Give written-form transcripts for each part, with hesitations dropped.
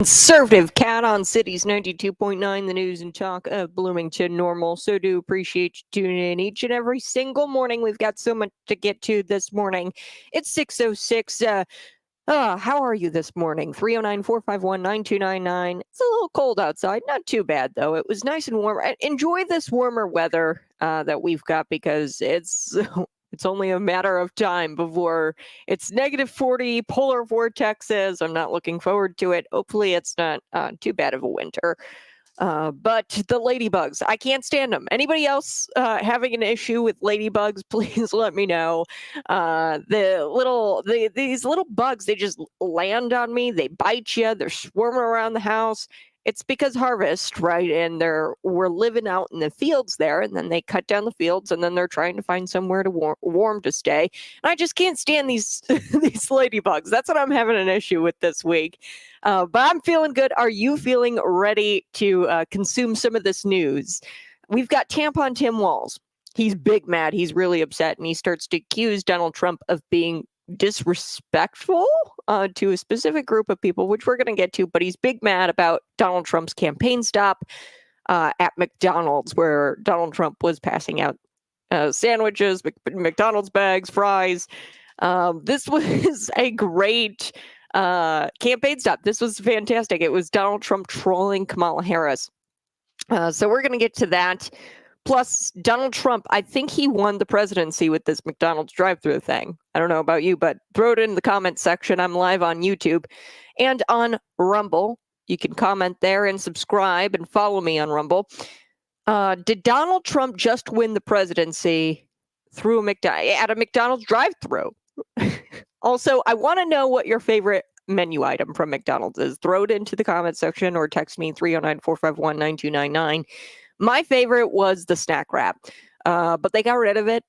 Conservative Cat on Cities 92.9, the news and talk of Bloomington Normal. So do appreciate you tuning in each and every single morning. We've got so much to get to this morning. It's 6:06. How are you this morning? 309-451-9299. It's a little cold outside. Not too bad, though. It was nice and warm. Enjoy this warmer weather that we've got because it's only a matter of time before it's -40 polar vortexes. I'm not looking forward to it. Hopefully it's not too bad of a winter. But the ladybugs, I can't stand them. Anybody else having an issue with ladybugs, please let me know. These little bugs, they just land on me. They bite you. They're swarming around the house. It's because harvest, right? And we're living out in the fields there, and then they cut down the fields, and then they're trying to find somewhere to warm to stay. And I just can't stand these these ladybugs. That's what I'm having an issue with this week. But I'm feeling good. Are you feeling ready to consume some of this news? We've got Tampon Tim Walz. He's big mad. He's really upset, and he starts to accuse Donald Trump of being disrespectful to a specific group of people, which we're going to get to, but he's big mad about Donald Trump's campaign stop at McDonald's, where Donald Trump was passing out sandwiches, McDonald's bags, fries. This was a great campaign stop. This was fantastic. It was Donald Trump trolling Kamala Harris. So we're going to get to that. Plus, Donald Trump, I think he won the presidency with this McDonald's drive-thru thing. I don't know about you, but throw it in the comments section. I'm live on YouTube and on Rumble. You can comment there and subscribe and follow me on Rumble. Did Donald Trump just win the presidency through at a McDonald's drive-thru? Also, I want to know what your favorite menu item from McDonald's is. Throw it into the comment section or text me 309-451-9299. My favorite was the snack wrap, but they got rid of it.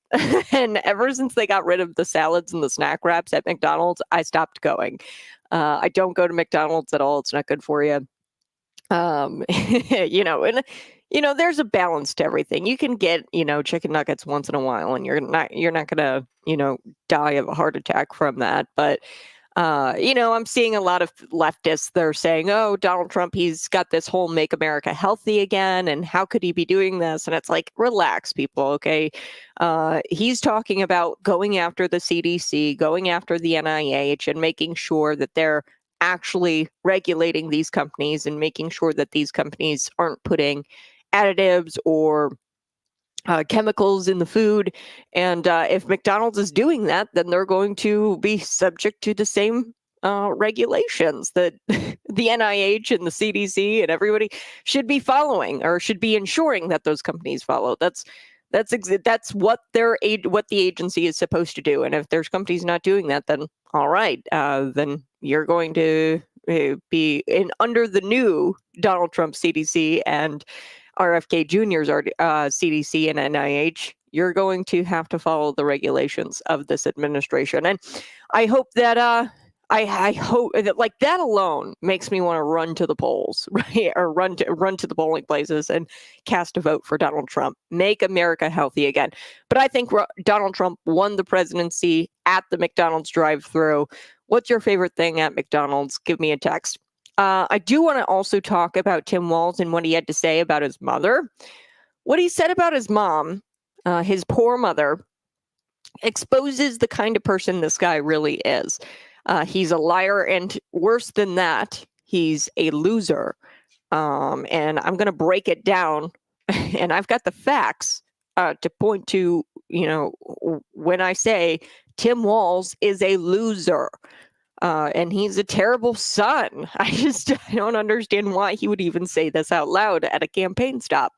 And ever since they got rid of the salads and the snack wraps at McDonald's, I stopped going. I don't go to McDonald's at all. It's not good for you. There's a balance to everything. You can get, chicken nuggets once in a while, and you're not gonna, die of a heart attack from that. But I'm seeing a lot of leftists. They're saying, oh, Donald Trump, he's got this whole make America healthy again. And how could he be doing this? And it's like, relax, people. OK, he's talking about going after the CDC, going after the NIH and making sure that they're actually regulating these companies and making sure that these companies aren't putting additives or chemicals in the food. And if McDonald's is doing that, then they're going to be subject to the same regulations that the NIH and the CDC and everybody should be following, or should be ensuring that those companies follow. That's what the agency is supposed to do. And if there's companies not doing that, then all right, then you're going to be under the new Donald Trump CDC and RFK Jr.'s CDC and NIH. You're going to have to follow the regulations of this administration. And I hope that I hope that, like, that alone makes me want to run to the polls, right? Or run to the polling places and cast a vote for Donald Trump. Make America healthy again. But I think Donald Trump won the presidency at the McDonald's drive-thru. What's your favorite thing at McDonald's? Give me a text. I do want to also talk about Tim Walz and what he had to say about his mother. What he said about his mom, his poor mother, exposes the kind of person this guy really is. He's a liar, and worse than that, he's a loser. And I'm going to break it down, and I've got the facts to point to, when I say Tim Walz is a loser. And he's a terrible son. I don't understand why he would even say this out loud at a campaign stop.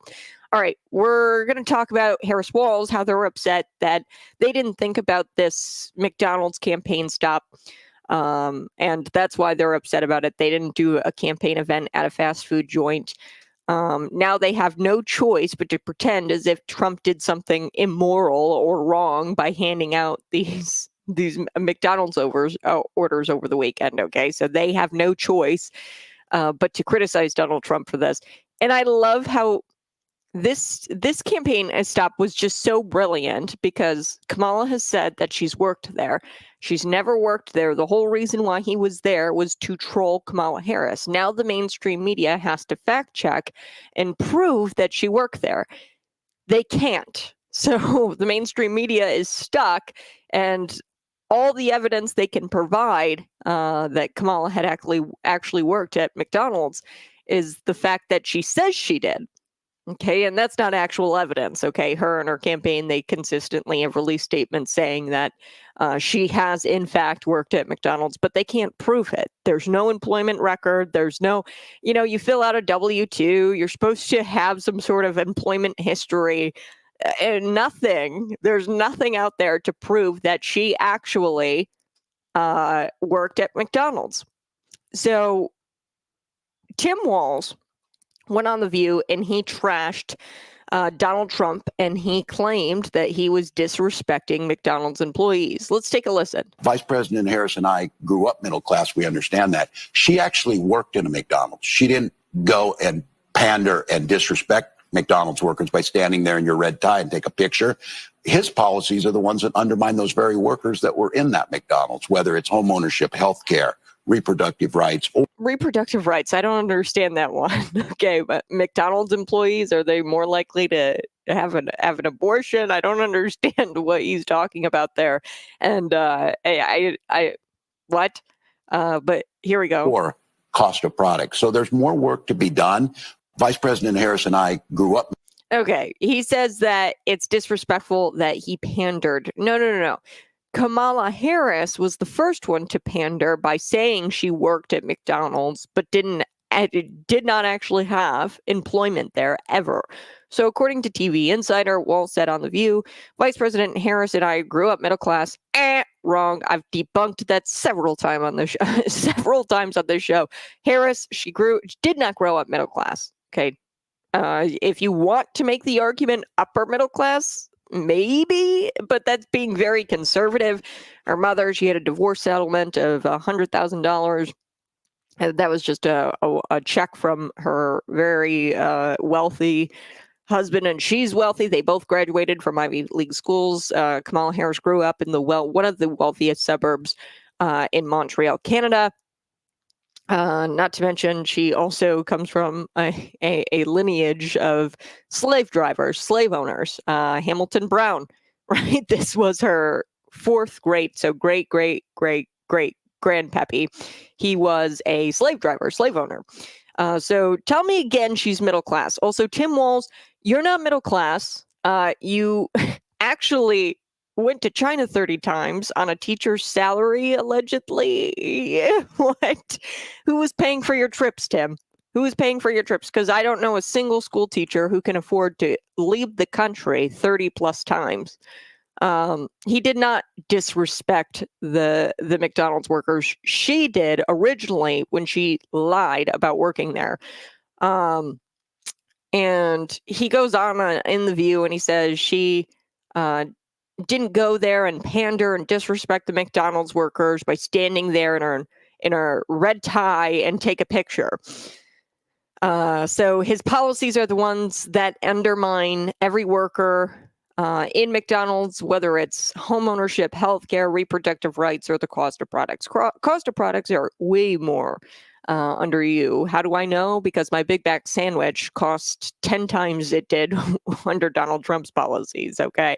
All right, we're going to talk about Harris Walz, how they're upset that they didn't think about this McDonald's campaign stop. And that's why they're upset about it. They didn't do a campaign event at a fast food joint. Now they have no choice but to pretend as if Trump did something immoral or wrong by handing out these McDonald's orders over the weekend. Okay, so they have no choice but to criticize Donald Trump for this. And I love how this campaign stop was just so brilliant because Kamala has said that she's worked there. She's never worked there. The whole reason why he was there was to troll Kamala Harris. Now the mainstream media has to fact check and prove that she worked there. They can't. So the mainstream media is stuck, and all the evidence they can provide that Kamala had actually worked at McDonald's is the fact that she says she did. Okay, and that's not actual evidence. Okay, her and her campaign, they consistently have released statements saying that she has in fact worked at McDonald's, but they can't prove it. There's no employment record. There's no, you fill out a W-2. You're supposed to have some sort of employment history. And nothing. There's nothing out there to prove that she actually worked at McDonald's. So Tim Walz went on The View and he trashed Donald Trump, and he claimed that he was disrespecting McDonald's employees. Let's take a listen. Vice President Harris and I grew up middle class. We understand that. She actually worked in a McDonald's. She didn't go and pander and disrespect McDonald's workers by standing there in your red tie and take a picture. His policies are the ones that undermine those very workers that were in that McDonald's, whether it's home ownership, health care, reproductive rights. Reproductive rights. I don't understand that one. Okay, but McDonald's employees, are they more likely to have an abortion? I don't understand what he's talking about there. And what? But here we go. Or cost of products. So there's more work to be done. Vice President Harris and I grew up. Okay, he says that it's disrespectful that he pandered. No. Kamala Harris was the first one to pander by saying she worked at McDonald's, but did not actually have employment there ever. So according to TV Insider, Walz said on The View, Vice President Harris and I grew up middle class. Wrong. I've debunked that several times on the show. Harris, she did not grow up middle class. Okay. If you want to make the argument upper middle class, maybe, but that's being very conservative. Her mother, she had a divorce settlement of $100,000. That was just a check from her very wealthy husband, and she's wealthy. They both graduated from Ivy League schools. Kamala Harris grew up in one of the wealthiest suburbs in Montreal, Canada. Not to mention, she also comes from a lineage of slave drivers, slave owners. Hamilton Brown, right? This was her fourth great grandpappy. He was a slave driver, slave owner. So tell me again, she's middle class. Also, Tim Walz, you're not middle class. You actually went to China 30 times on a teacher's salary, allegedly. What? Who was paying for your trips, Tim? Who was paying for your trips? Because I don't know a single school teacher who can afford to leave the country 30 plus times. He did not disrespect the McDonald's workers. She did originally when she lied about working there. And he goes on in The View and he says she didn't go there and pander and disrespect the McDonald's workers by standing there in her red tie and take a picture. So his policies are the ones that undermine every worker in McDonald's, whether it's home ownership, healthcare, reproductive rights, or the cost of products. Cost of products are way more under you. How do I know? Because my Big Mac sandwich cost 10 times it did under Donald Trump's policies. Okay.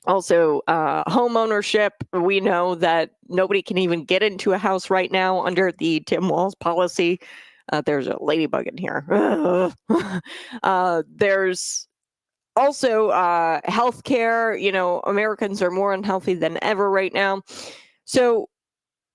Also, home ownership. We know that nobody can even get into a house right now under the Tim Walz policy. There's a ladybug in here. There's also healthcare. Americans are more unhealthy than ever right now. So,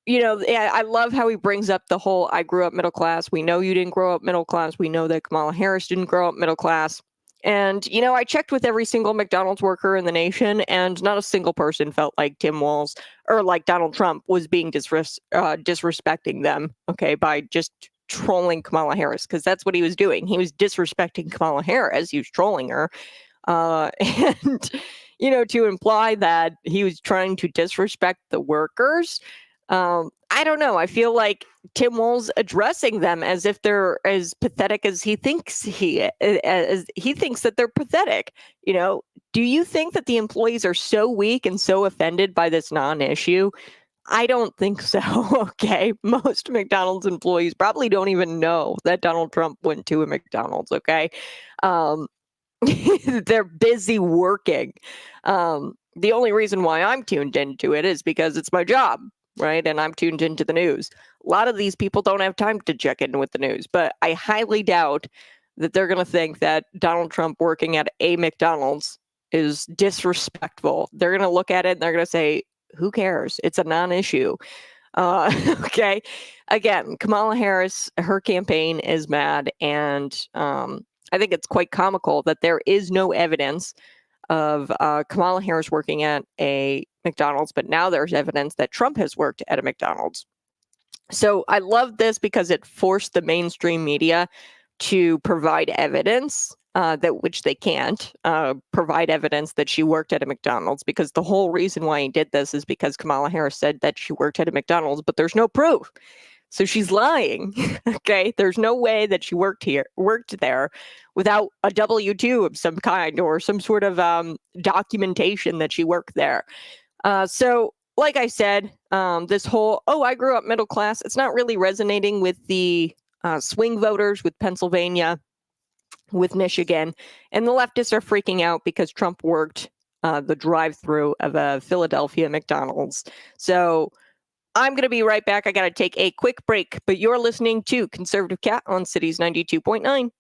I love how he brings up the whole, I grew up middle class. We know you didn't grow up middle class. We know that Kamala Harris didn't grow up middle class. And, I checked with every single McDonald's worker in the nation, and not a single person felt like Tim Walz or like Donald Trump was being disrespecting them, okay, by just trolling Kamala Harris, because that's what he was doing. He was disrespecting Kamala Harris. He was trolling her. And, to imply that he was trying to disrespect the workers, I don't know. I feel like Tim Walz addressing them as if they're as pathetic as he thinks as he thinks that they're pathetic. You know, do you think that the employees are so weak and so offended by this non-issue? I don't think so. Okay. Most McDonald's employees probably don't even know that Donald Trump went to a McDonald's. Okay. Um, they're busy working. The only reason why I'm tuned into it is because it's my job, right? And I'm tuned into the news. A lot of these people don't have time to check in with the news, but I highly doubt that they're going to think that Donald Trump working at a McDonald's is disrespectful. They're going to look at it and they're going to say, who cares? It's a non-issue. Okay. Again, Kamala Harris, her campaign is mad, and I think it's quite comical that there is no evidence of Kamala Harris working at a McDonald's, but now there's evidence that Trump has worked at a McDonald's. So I love this because it forced the mainstream media to provide evidence that which they can't provide evidence that she worked at a McDonald's, because the whole reason why he did this is because Kamala Harris said that she worked at a McDonald's, but there's no proof. So she's lying. Okay. There's no way that she worked there without a W-2 of some kind or some sort of documentation that she worked there. So like I said, this whole, oh, I grew up middle class, it's not really resonating with the swing voters, with Pennsylvania, with Michigan. And the leftists are freaking out because Trump worked the drive-through of a Philadelphia McDonald's. So I'm going to be right back. I got to take a quick break, but you're listening to Conservative Cat on Cities 92.9.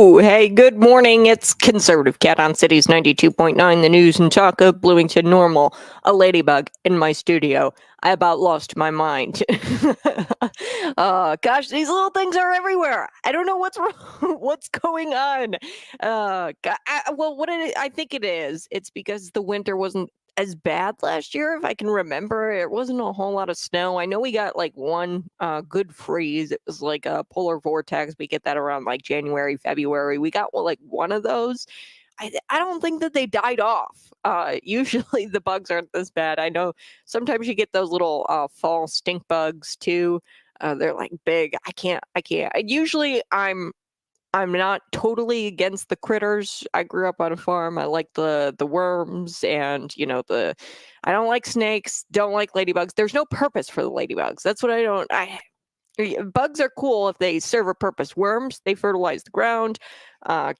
Hello. Hey, good morning. It's Conservative Cat on Cities 92.9, the news and talk of Bloomington Normal. A ladybug in my studio. I about lost my mind. Gosh, these little things are everywhere. I don't know what's wrong, what's going on. Well, I think it is. It's because the winter wasn't as bad last year, if I can remember. It wasn't a whole lot of snow. I know we got like one good freeze. It was like a polar vortex. We get that around like January, February. We got like one of those. I don't think that they died off. Usually the bugs aren't this bad. I know sometimes you get those little fall stink bugs too. They're like big. I can't. Usually I'm not totally against the critters. I grew up on a farm. I like the worms and I don't like snakes, don't like ladybugs. There's no purpose for the ladybugs. That's what I don't bugs are cool if they serve a purpose. Worms, they fertilize the ground,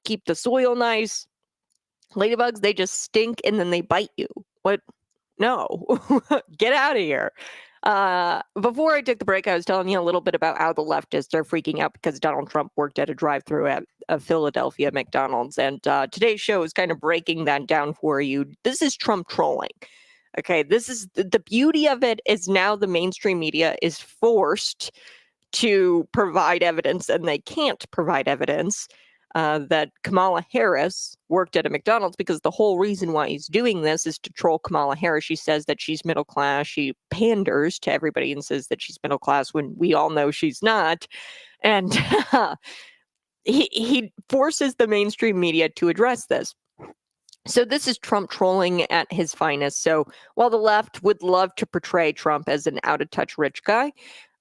keep the soil nice. Ladybugs, they just stink and then they bite you. What? No. Get out of here. Before I took the break, I was telling you a little bit about how the leftists are freaking out because Donald Trump worked at a drive-thru at a Philadelphia McDonald's. And today's show is kind of breaking that down for you. This is Trump trolling. Okay, this is the beauty of it is now the mainstream media is forced to provide evidence, and they can't provide evidence that Kamala Harris worked at a McDonald's, because the whole reason why he's doing this is to troll Kamala Harris. She says that she's middle class. She panders to everybody and says that she's middle class when we all know she's not. And he forces the mainstream media to address this. So this is Trump trolling at his finest. So while the left would love to portray Trump as an out-of-touch rich guy,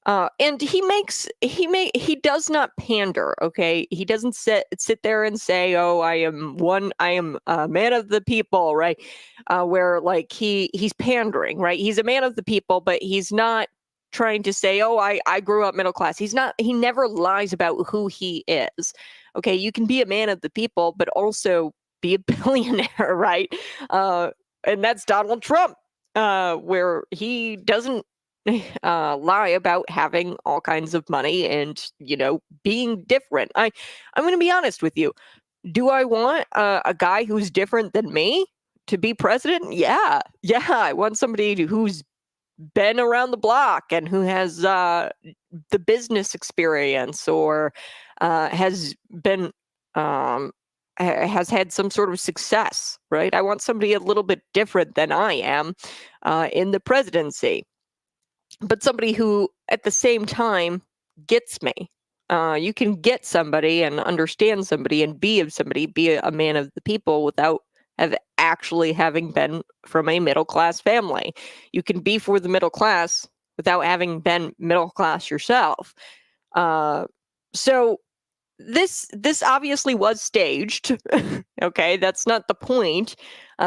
and he does not pander. Okay, he doesn't sit there and say, "Oh, I am a man of the people," right? Where like he's pandering, right? He's a man of the people, but he's not trying to say, "Oh, I grew up middle class." He's not. He never lies about who he is. Okay, you can be a man of the people, but also be a billionaire, right? And that's Donald Trump, where he doesn't lie about having all kinds of money and being different. I'm going to be honest with you. Do I want a guy who's different than me to be president? Yeah, I want somebody who's been around the block and who has the business experience, or has been has had some sort of success, right? I want somebody a little bit different than I am in the presidency, but somebody who at the same time gets me. You can get somebody and understand somebody and be a man of the people without actually having been from a middle class family. You can be for the middle class without having been middle class yourself. So this obviously was staged. Okay, that's not the point.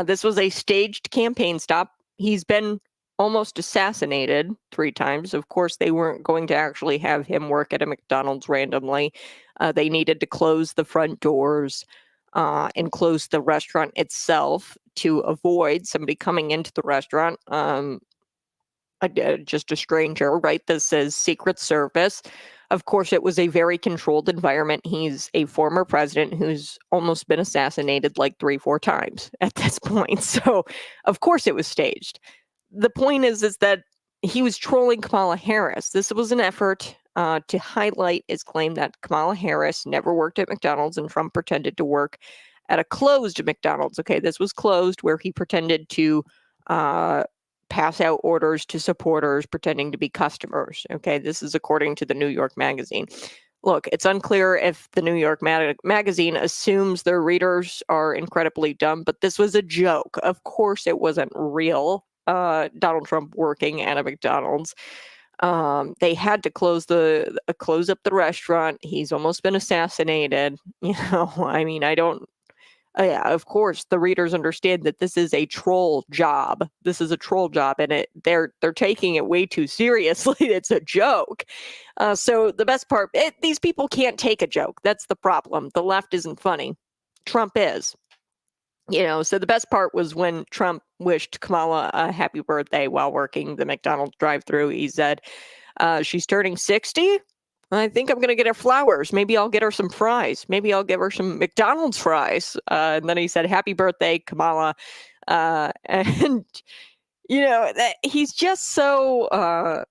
This was a staged campaign stop. He's been almost assassinated 3 times. Of course, they weren't going to actually have him work at a McDonald's randomly. They needed to close the front doors and close the restaurant itself to avoid somebody coming into the restaurant. Just a stranger, right? This is Secret Service. Of course, it was a very controlled environment. He's a former president who's almost been assassinated like 3-4 times at this point. So, of course, it was staged. The point is that he was trolling Kamala Harris. This was an effort to highlight his claim that Kamala Harris never worked at McDonald's and Trump pretended to work at a closed McDonald's. Okay, this was closed, where he pretended to pass out orders to supporters pretending to be customers. Okay, this is according to the New York Magazine. Look, it's unclear if the New York Magazine assumes their readers are incredibly dumb, but this was a joke. Of course, it wasn't real. Donald Trump working at a McDonald's. They had to close up the restaurant. He's almost been assassinated. I mean, I don't. Yeah, of course, the readers understand that this is a troll job. This is a troll job, and they're taking it way too seriously. It's a joke. So the best part, these people can't take a joke. That's the problem. The left isn't funny. Trump is. So the best part was when Trump wished Kamala a happy birthday while working the McDonald's drive-thru. He said, she's turning 60. I think I'm going to get her flowers. Maybe I'll get her some fries. Maybe I'll give her some McDonald's fries. And then he said, happy birthday, Kamala. And, that he's just so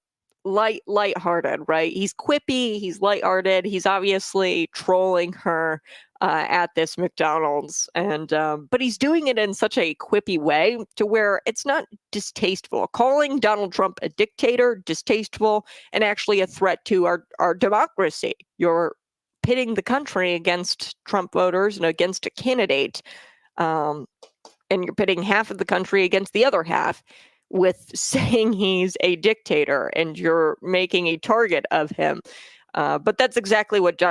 lighthearted, right? He's quippy, he's lighthearted, he's obviously trolling her at this McDonald's, and but he's doing it in such a quippy way to where it's not distasteful. Calling Donald Trump a dictator, distasteful, and actually a threat to our democracy. You're pitting the country against Trump voters and against a candidate, and you're pitting half of the country against the other half with saying he's a dictator, and you're making a target of him. But that's exactly what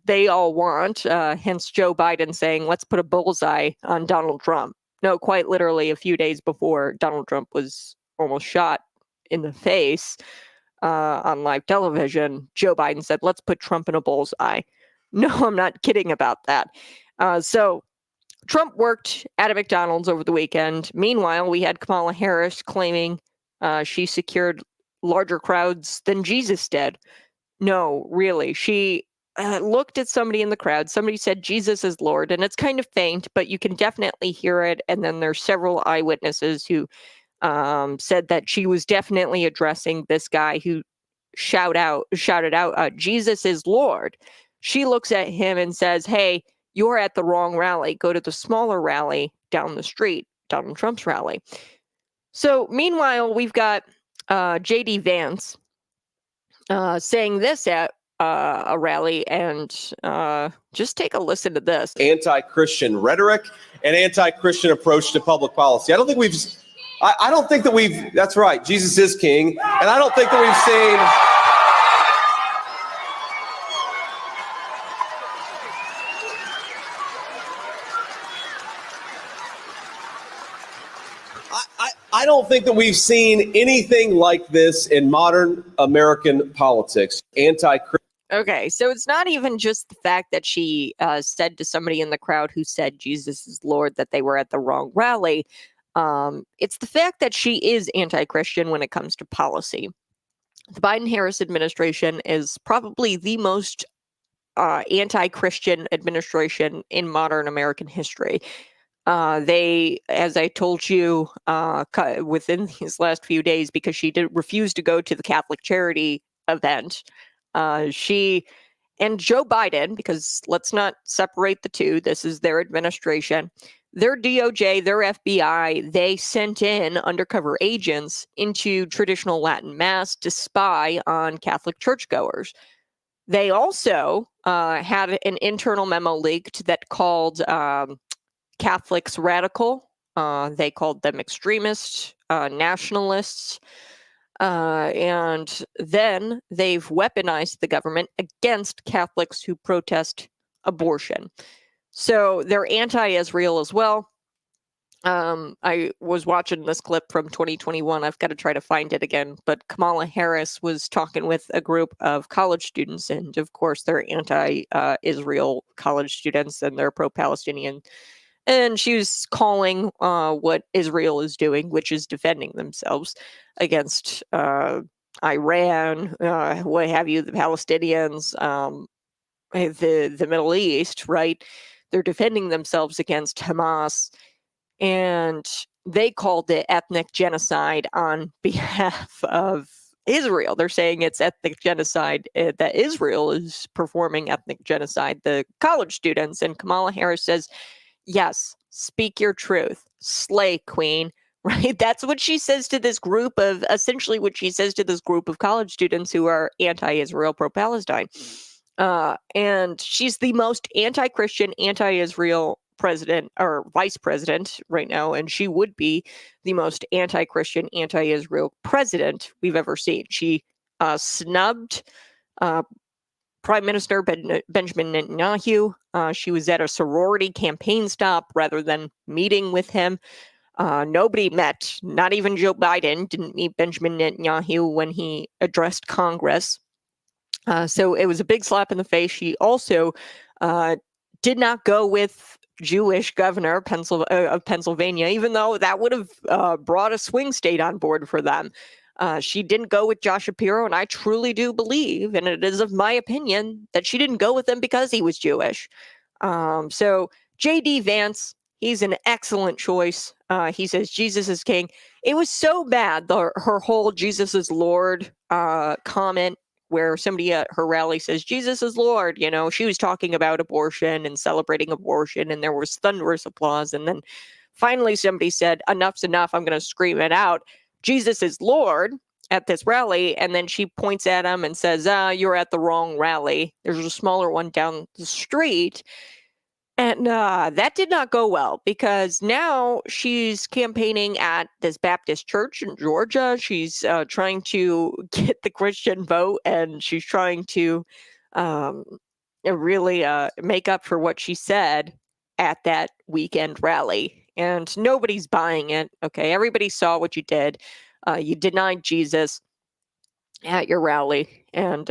they all want. Hence Joe Biden saying, let's put a bullseye on Donald Trump. No, quite literally a few days before Donald Trump was almost shot in the face on live television, Joe Biden said, let's put Trump in a bullseye. No, I'm not kidding about that. So Trump worked at a McDonald's over the weekend. Meanwhile, we had Kamala Harris claiming she secured larger crowds than Jesus did. No, really. She looked at somebody in the crowd. Somebody said Jesus is Lord, and it's kind of faint, but you can definitely hear it. And then there's several eyewitnesses who said that she was definitely addressing this guy who shouted out, Jesus is Lord. She looks at him and says, hey, you're at the wrong rally. Go to the smaller rally down the street, Donald Trump's rally. So meanwhile, we've got J.D. Vance saying this at a rally, and just take a listen to this. Anti-Christian rhetoric and anti-Christian approach to public policy. I don't think that we've, that's right, Jesus is king, and I don't think that we've seen... I don't think that we've seen anything like this in modern American politics. Okay, so it's not even just the fact that she said to somebody in the crowd who said Jesus is Lord that they were at the wrong rally. It's the fact that she is anti-Christian when it comes to policy. The Biden-Harris administration is probably the most anti-Christian administration in modern American history. They, as I told you, within these last few days, because she did refuse to go to the Catholic charity event, she and Joe Biden, because let's not separate the two, this is their administration, their DOJ, their FBI, they sent in undercover agents into traditional Latin Mass to spy on Catholic churchgoers. They also had an internal memo leaked that called Catholics radical. They called them extremists, nationalists. And then they've weaponized the government against Catholics who protest abortion. So they're anti-Israel as well. I was watching this clip from 2021. I've got to try to find it again. But Kamala Harris was talking with a group of college students. And of course, they're anti-Israel college students, and they're pro-Palestinian. And she was calling what Israel is doing, which is defending themselves against Iran, what have you, the Palestinians, the Middle East, right? They're defending themselves against Hamas, and they called it ethnic genocide on behalf of Israel. They're saying it's ethnic genocide, that Israel is performing ethnic genocide, the college students. And Kamala Harris says, yes, speak your truth, slay queen, right? That's what she says to this group of, essentially what she says to this group of college students who are anti-Israel, pro-Palestine. And she's the most anti-Christian, anti-Israel president or vice president right now. And she would be the most anti-Christian, anti-Israel president we've ever seen. She snubbed Prime Minister Benjamin Netanyahu. She was at a sorority campaign stop rather than meeting with him. Nobody met, not even Joe Biden didn't meet Benjamin Netanyahu when he addressed Congress. So it was a big slap in the face. She also did not go with Jewish governor of Pennsylvania, even though that would have brought a swing state on board for them. She didn't go with Josh Shapiro, and I truly do believe, and it is of my opinion, that she didn't go with him because he was Jewish. So J.D. Vance, he's an excellent choice. He says Jesus is king. It was so bad, her whole Jesus is Lord comment, where somebody at her rally says, Jesus is Lord. You know, she was talking about abortion and celebrating abortion, and there was thunderous applause. And then finally somebody said, enough's enough. I'm going to scream it out. Jesus is Lord at this rally. And then she points at him and says, you're at the wrong rally. There's a smaller one down the street. And that did not go well, because now she's campaigning at this Baptist church in Georgia. She's trying to get the Christian vote, and she's trying to really make up for what she said at that weekend rally. And nobody's buying it. Okay, everybody saw what you did. You denied Jesus at your rally. And,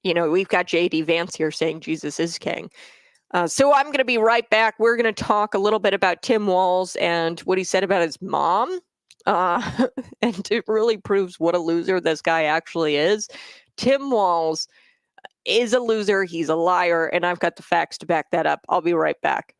we've got J.D. Vance here saying Jesus is king. So I'm going to be right back. We're going to talk a little bit about Tim Walz and what he said about his mom. And it really proves what a loser this guy actually is. Tim Walz is a loser. He's a liar. And I've got the facts to back that up. I'll be right back.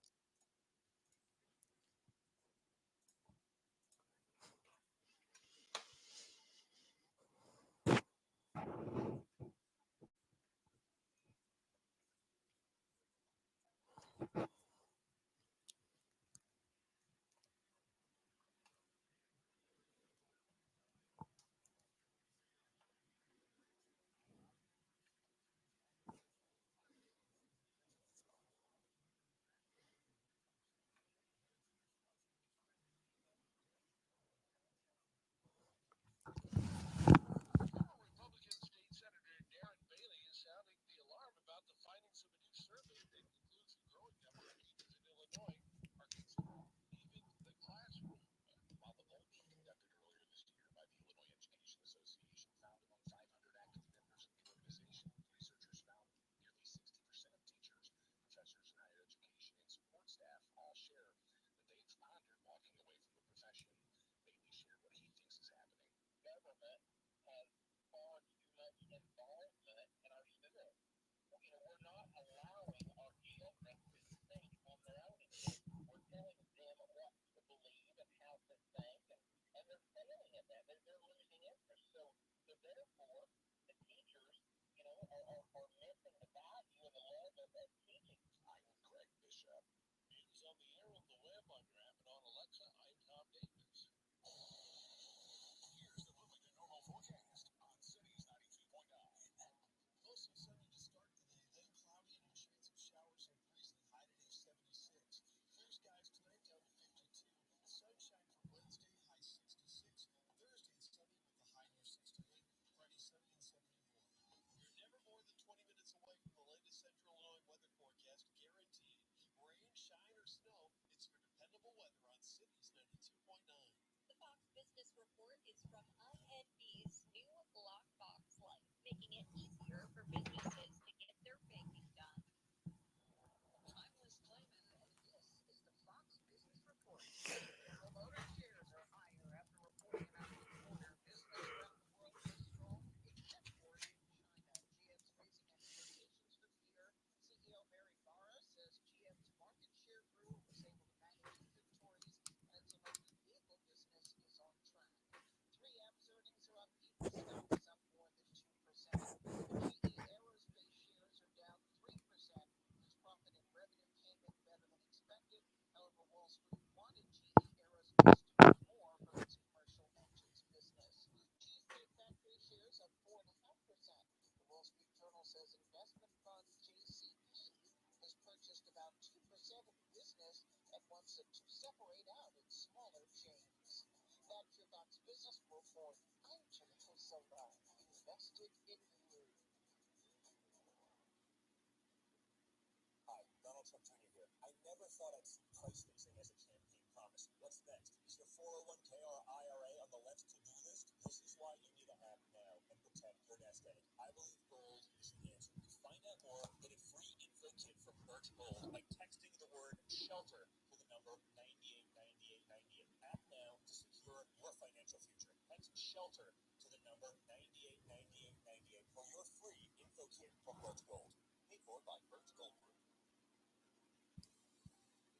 shelter to the number 989898 for your free info kit from Birds Gold. Paid for by Birds Gold Group.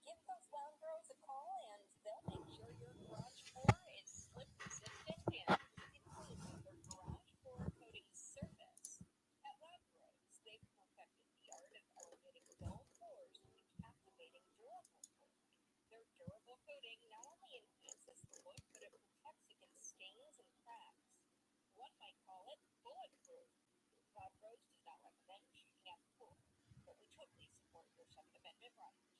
Give those loud girls a call and they'll make sure your garage floor is slip resistant and easy clean with their garage floor coating service. At Loud Bros, they've perfected the art of elevating dull floors with captivating durable look. Their durable coating not only enhances the look, but it protects against stains and cracks. One might call it bulletproof. Loud Bros does not recommend shooting at the pool, but we totally support your Second Amendment rights.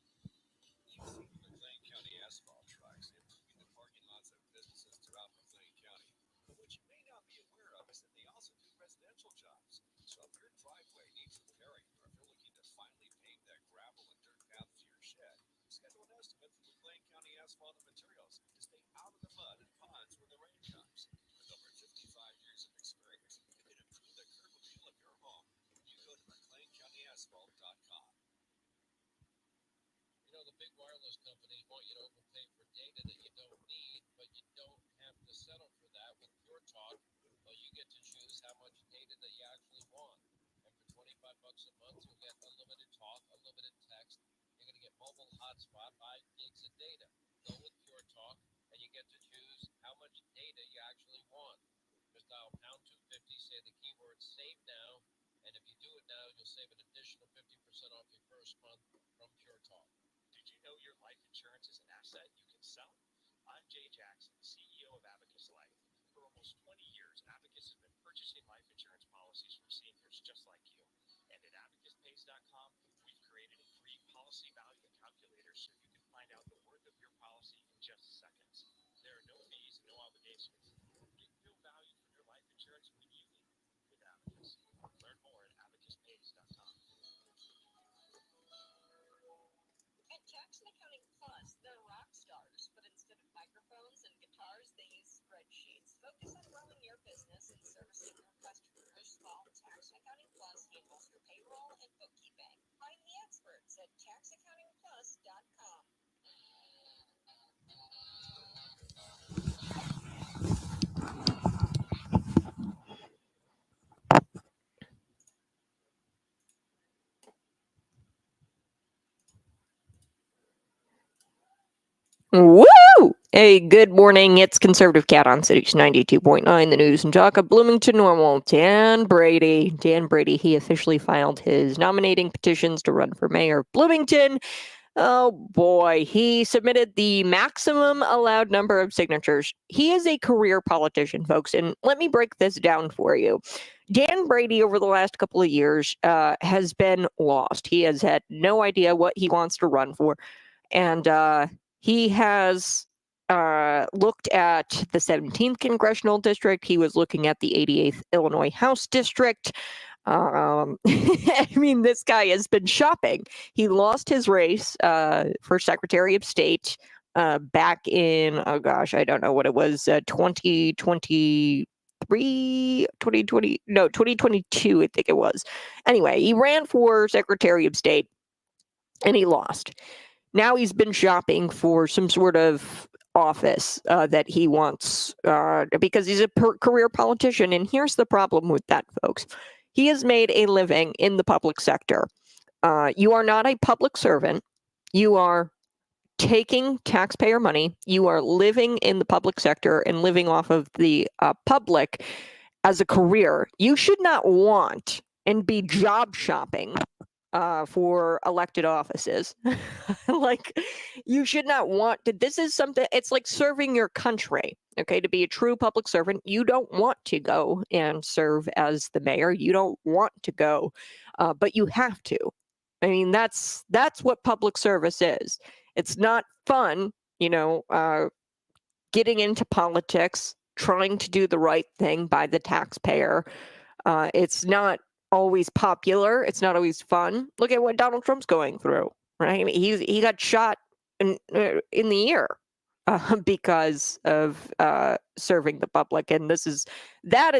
You've seen McLean County asphalt trucks improving the parking lots of businesses throughout McLean County. But what you may not be aware of is that they also do residential jobs. So if your driveway needs repairing, or if you're looking to finally pave that gravel and dirt path to your shed, schedule an estimate from McLean County Asphalt and Materials to stay out of the mud and ponds when the rain comes. With over 55 years of experience, you can improve the curb appeal of your home. You go to McLeanCountyAsphalt.com. You know, the big wireless companies want you to overpay for data that you don't need, but you don't have to settle for that with Pure Talk. Well, you get to choose how much data that you actually want. And for $25 a month, you'll get unlimited talk, unlimited text. You're going to get mobile hotspot, 5 gigs of data. Go with Pure Talk, and you get to choose how much data you actually want. Just dial pound 250, say the keyword save now, and if you do it now, you'll save an additional 50% off your first month from Pure Talk. Did you know your life insurance is an asset you can sell? I'm Jay Jackson, CEO of Abacus Life. For almost 20 years, Abacus has been purchasing life insurance policies from seniors just like you. And at abacuspays.com, we've created a free policy value calculator so you can find out the worth of your policy in just seconds. There are no fees and no obligations. Get real value for your life insurance when you need it with Abacus. Learn more at abacuspays.com. At Tax and Accounting Plus, they're rock stars, but instead of microphones and guitars, they use spreadsheets. Focus on growing your business and servicing your customers while Tax and Accounting Plus handles your payroll and bookkeeping. Find the experts at taxaccountingplus.com. Woo! Hey, good morning. It's Conservative Cat on Cities 92.9, the news and talk of Bloomington Normal. Dan Brady, he officially filed his nominating petitions to run for mayor of Bloomington. Oh boy, he submitted the maximum allowed number of signatures. He is a career politician, folks, and let me break this down for you. Dan Brady, over the last couple of years, has been lost. He has had no idea what he wants to run for, and he has looked at the 17th congressional district. He was looking at the 88th Illinois House district. I mean, this guy has been shopping. He lost his race for Secretary of State back in, oh gosh, I don't know what it was, 2022, I think it was. Anyway, he ran for Secretary of State and he lost. Now he's been shopping for some sort of office that he wants because he's a career politician. And here's the problem with that, folks. He has made a living in the public sector. You are not a public servant. You are taking taxpayer money. You are living in the public sector and living off of the public as a career. You should not want and be job shopping for elected offices. Like, you should not want to. This is something, it's like serving your country. Okay, to be a true public servant, you don't want to go and serve as the mayor. You don't want to go, but you have to. I mean, that's what public service is. It's not fun, getting into politics, trying to do the right thing by the taxpayer. It's not always popular. It's not always fun. Look at what Donald Trump's going through, right? I mean, he got shot in the ear because of serving the public, and that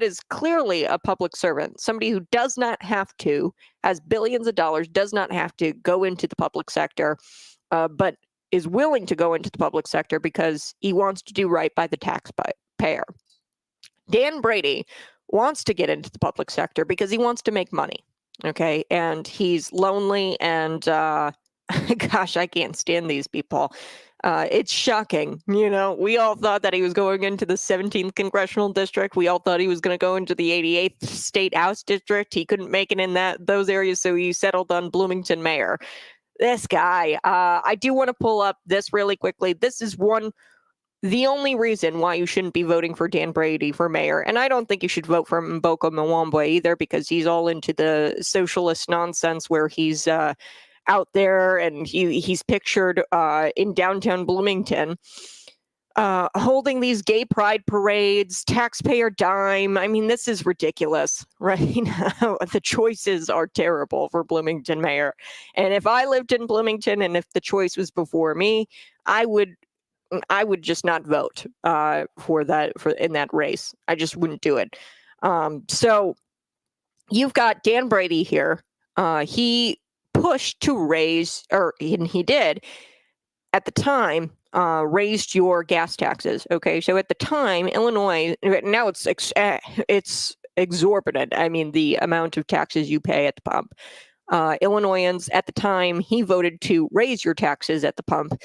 is clearly a public servant, somebody who does not have to, has billions of dollars, does not have to go into the public sector, but is willing to go into the public sector because he wants to do right by the taxpayer. Dan Brady wants to get into the public sector because he wants to make money. Okay. And he's lonely and, gosh, I can't stand these people. It's shocking. We all thought that he was going into the 17th congressional district. We all thought he was going to go into the 88th state house district. He couldn't make it in those areas, so he settled on Bloomington mayor. This guy, I do want to pull up this really quickly. This is the only reason why you shouldn't be voting for Dan Brady for mayor. And I don't think you should vote for Mboka Mwambwe either, because he's all into the socialist nonsense where he's out there and he's pictured in downtown Bloomington holding these gay pride parades, taxpayer dime. I mean, this is ridiculous right now. The choices are terrible for Bloomington mayor. And if I lived in Bloomington and if the choice was before me, I would just not vote for in that race. I just wouldn't do it. So you've got Dan Brady here. He pushed to raise, and he did at the time, raised your gas taxes. Okay, so at the time, Illinois, now it's exorbitant. I mean, the amount of taxes you pay at the pump. Illinoisans at the time he voted to raise your taxes at the pump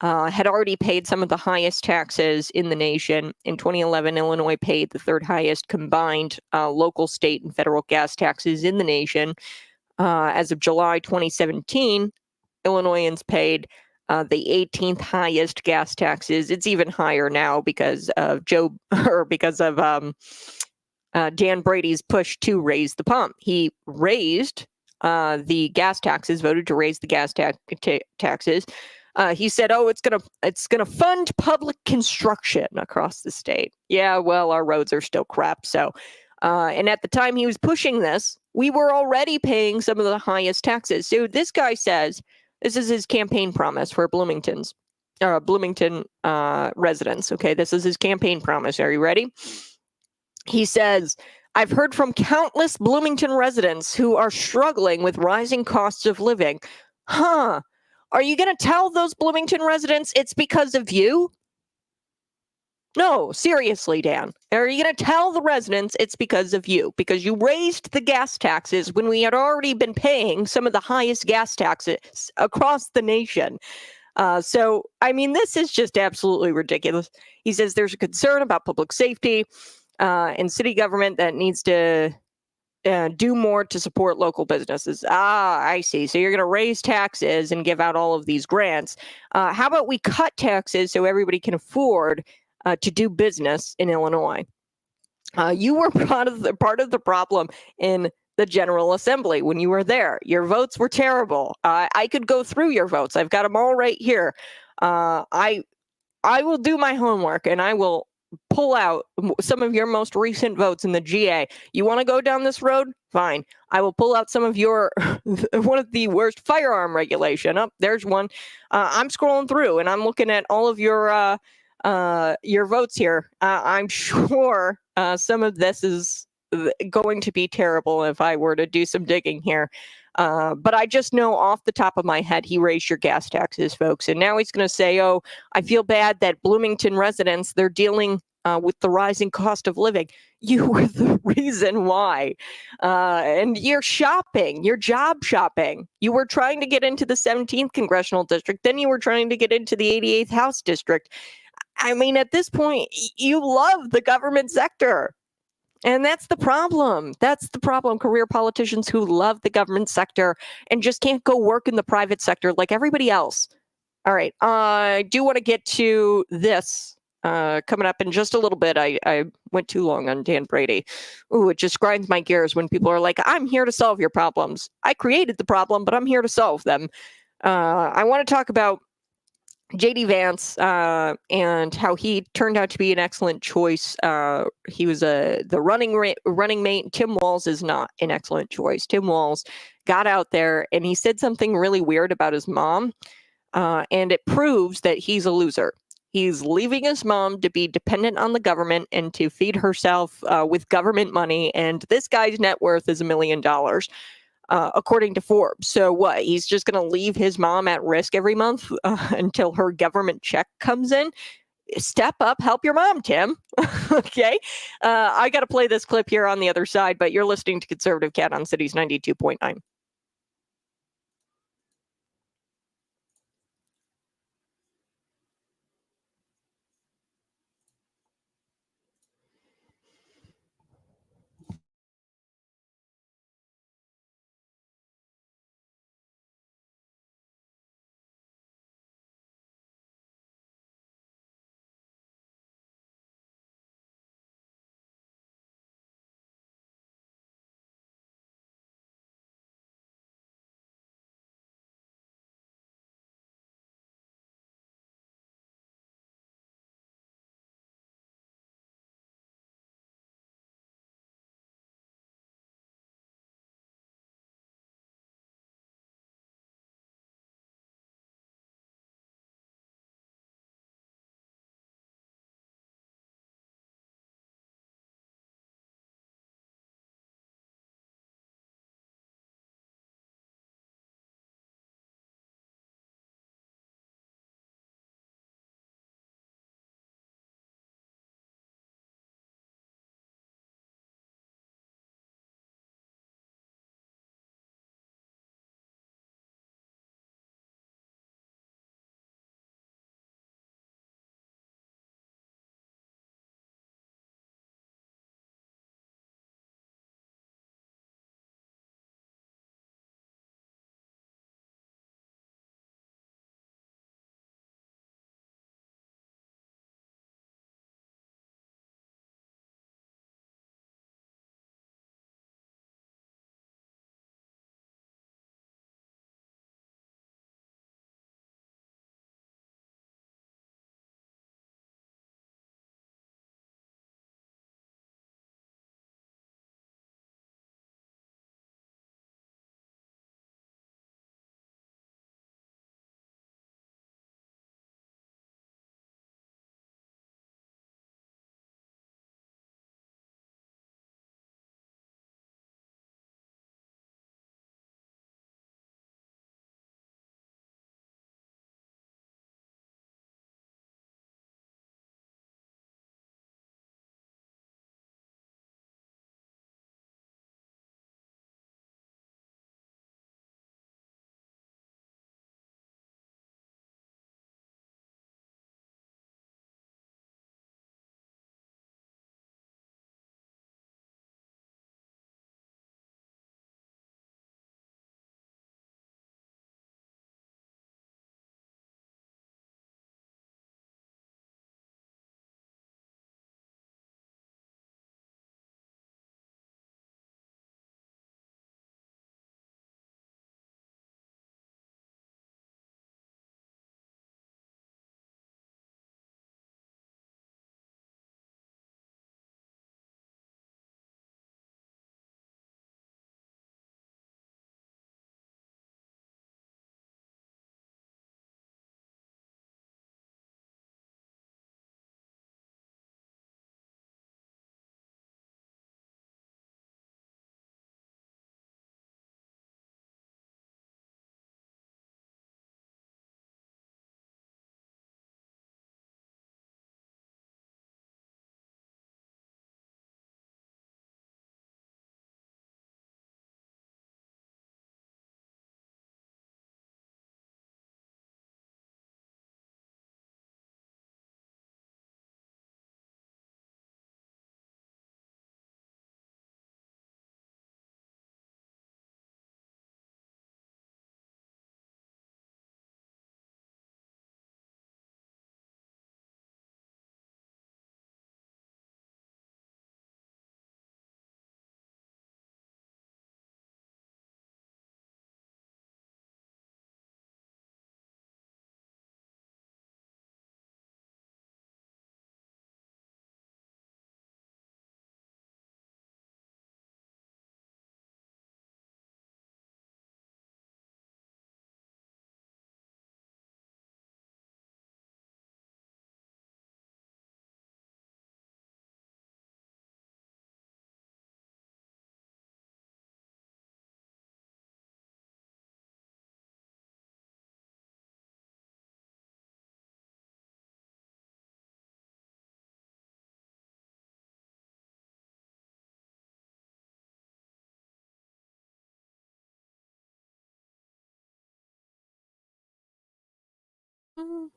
had already paid some of the highest taxes in the nation. In 2011, Illinois paid the third highest combined local, state, and federal gas taxes in the nation. As of July 2017, Illinoisans paid the 18th highest gas taxes. It's even higher now because of Dan Brady's push to raise the pump. He raised the gas taxes, voted to raise the gas taxes. He said, "Oh, it's gonna fund public construction across the state." Yeah, well, our roads are still crap. So, and at the time he was pushing this, we were already paying some of the highest taxes. So this guy says this is his campaign promise for Bloomington residents. Okay, this is his campaign promise. Are you ready? He says, "I've heard from countless Bloomington residents who are struggling with rising costs of living." Huh. Are you going to tell those Bloomington residents it's because of you? No, seriously, Dan. Are you going to tell the residents it's because of you? Because you raised the gas taxes when we had already been paying some of the highest gas taxes across the nation. So, I mean, this is just absolutely ridiculous. He says there's a concern about public safety and city government that needs to do more to support local businesses. I see. So you're going to raise taxes and give out all of these grants. How about we cut taxes so everybody can afford to do business in Illinois? You were part of the problem in the General Assembly when you were there. Your votes were terrible. I could go through your votes. I've got them all right here. I will do my homework and I will pull out some of your most recent votes in the GA. You want to go down this road? Fine. I will pull out some of your one of the worst firearm regulation. Oh, there's one. I'm scrolling through and I'm looking at all of your votes here. I'm sure some of this is going to be terrible if I were to do some digging here. But I just know off the top of my head, he raised your gas taxes, folks. And now he's going to say, oh, I feel bad that Bloomington residents, they're dealing with the rising cost of living. You were the reason why. And you're shopping, you're job shopping. You were trying to get into the 17th congressional district. Then you were trying to get into the 88th House district. I mean, at this point, you love the government sector. And that's the problem. That's the problem. Career politicians who love the government sector and just can't go work in the private sector like everybody else. All right. I do want to get to this coming up in just a little bit. I went too long on Dan Brady. Ooh, it just grinds my gears when people are like, I'm here to solve your problems. I created the problem, but I'm here to solve them. I want to talk about J.D. Vance and how he turned out to be an excellent choice. He was the running mate. Tim Walz is not an excellent choice. Tim Walz got out there and he said something really weird about his mom, and it proves that he's a loser. He's leaving his mom to be dependent on the government and to feed herself with government money. And this guy's net worth is $1 million. According to Forbes. So what? He's just going to leave his mom at risk every month until her government check comes in? step up, help your mom, Tim. Okay. I got to play this clip here on the other side, but you're listening to Conservative Cat on Cities 92.9. Woohoo!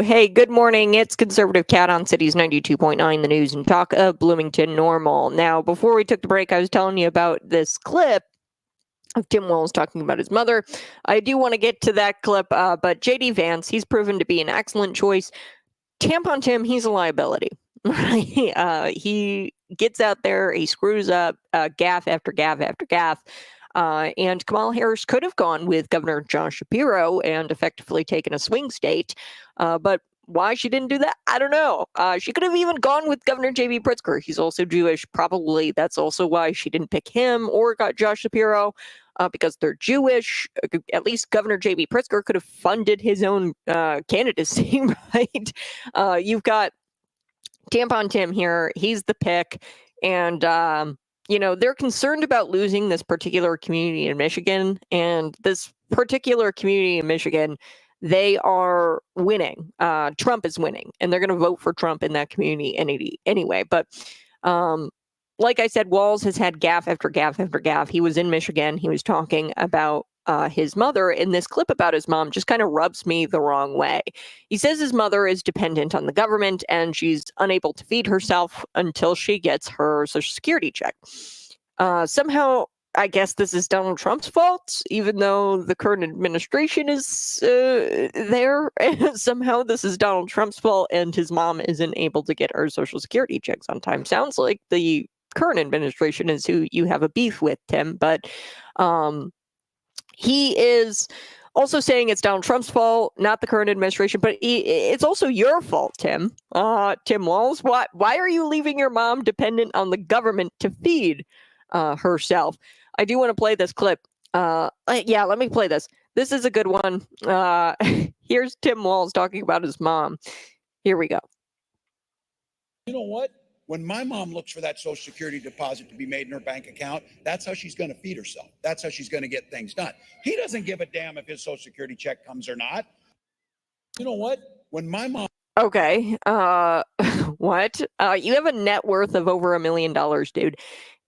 Hey, good morning. It's Conservative Cat on Cities 92.9, the news and talk of Bloomington Normal. Now, before we took the break, I was telling you about this clip of Tim Walz talking about his mother. I do want to get to that clip, but JD Vance, he's proven to be an excellent choice. Tampon Tim, he's a liability. He gets out there, he screws up gaffe after gaffe after gaffe. And Kamala Harris could have gone with Governor Josh Shapiro and effectively taken a swing state. But why she didn't do that, I don't know. She could have even gone with Governor J.B. Pritzker. He's also Jewish. Probably that's also why she didn't pick him or got Josh Shapiro, because they're Jewish. At least Governor J.B. Pritzker could have funded his own candidacy, right? You've got Tampon Tim here. He's the pick. And they're concerned about losing this particular community in Michigan. And this particular community in Michigan, they are winning. Trump is winning. And they're going to vote for Trump in that community anyway. But like I said, Walz has had gaffe after gaffe after gaffe. He was in Michigan. He was talking about his mother, and this clip about his mom just kind of rubs me the wrong way. He says his mother is dependent on the government and she's unable to feed herself until she gets her Social Security check. Somehow, I guess this is Donald Trump's fault, even though the current administration is there. Somehow this is Donald Trump's fault and his mom isn't able to get her Social Security checks on time. Sounds like the current administration is who you have a beef with, Tim, but he is also saying it's Donald Trump's fault, not the current administration, but it's also your fault, Tim. Tim Walz, why are you leaving your mom dependent on the government to feed herself? I do want to play this clip. Yeah, let me play this. This is a good one. Here's Tim Walz talking about his mom. Here we go. You know what? When my mom looks for that Social Security deposit to be made in her bank account, that's how she's going to feed herself. That's how she's going to get things done. He doesn't give a damn if his Social Security check comes or not. You know what? When my mom... Okay. What? You have a net worth of over $1 million, dude.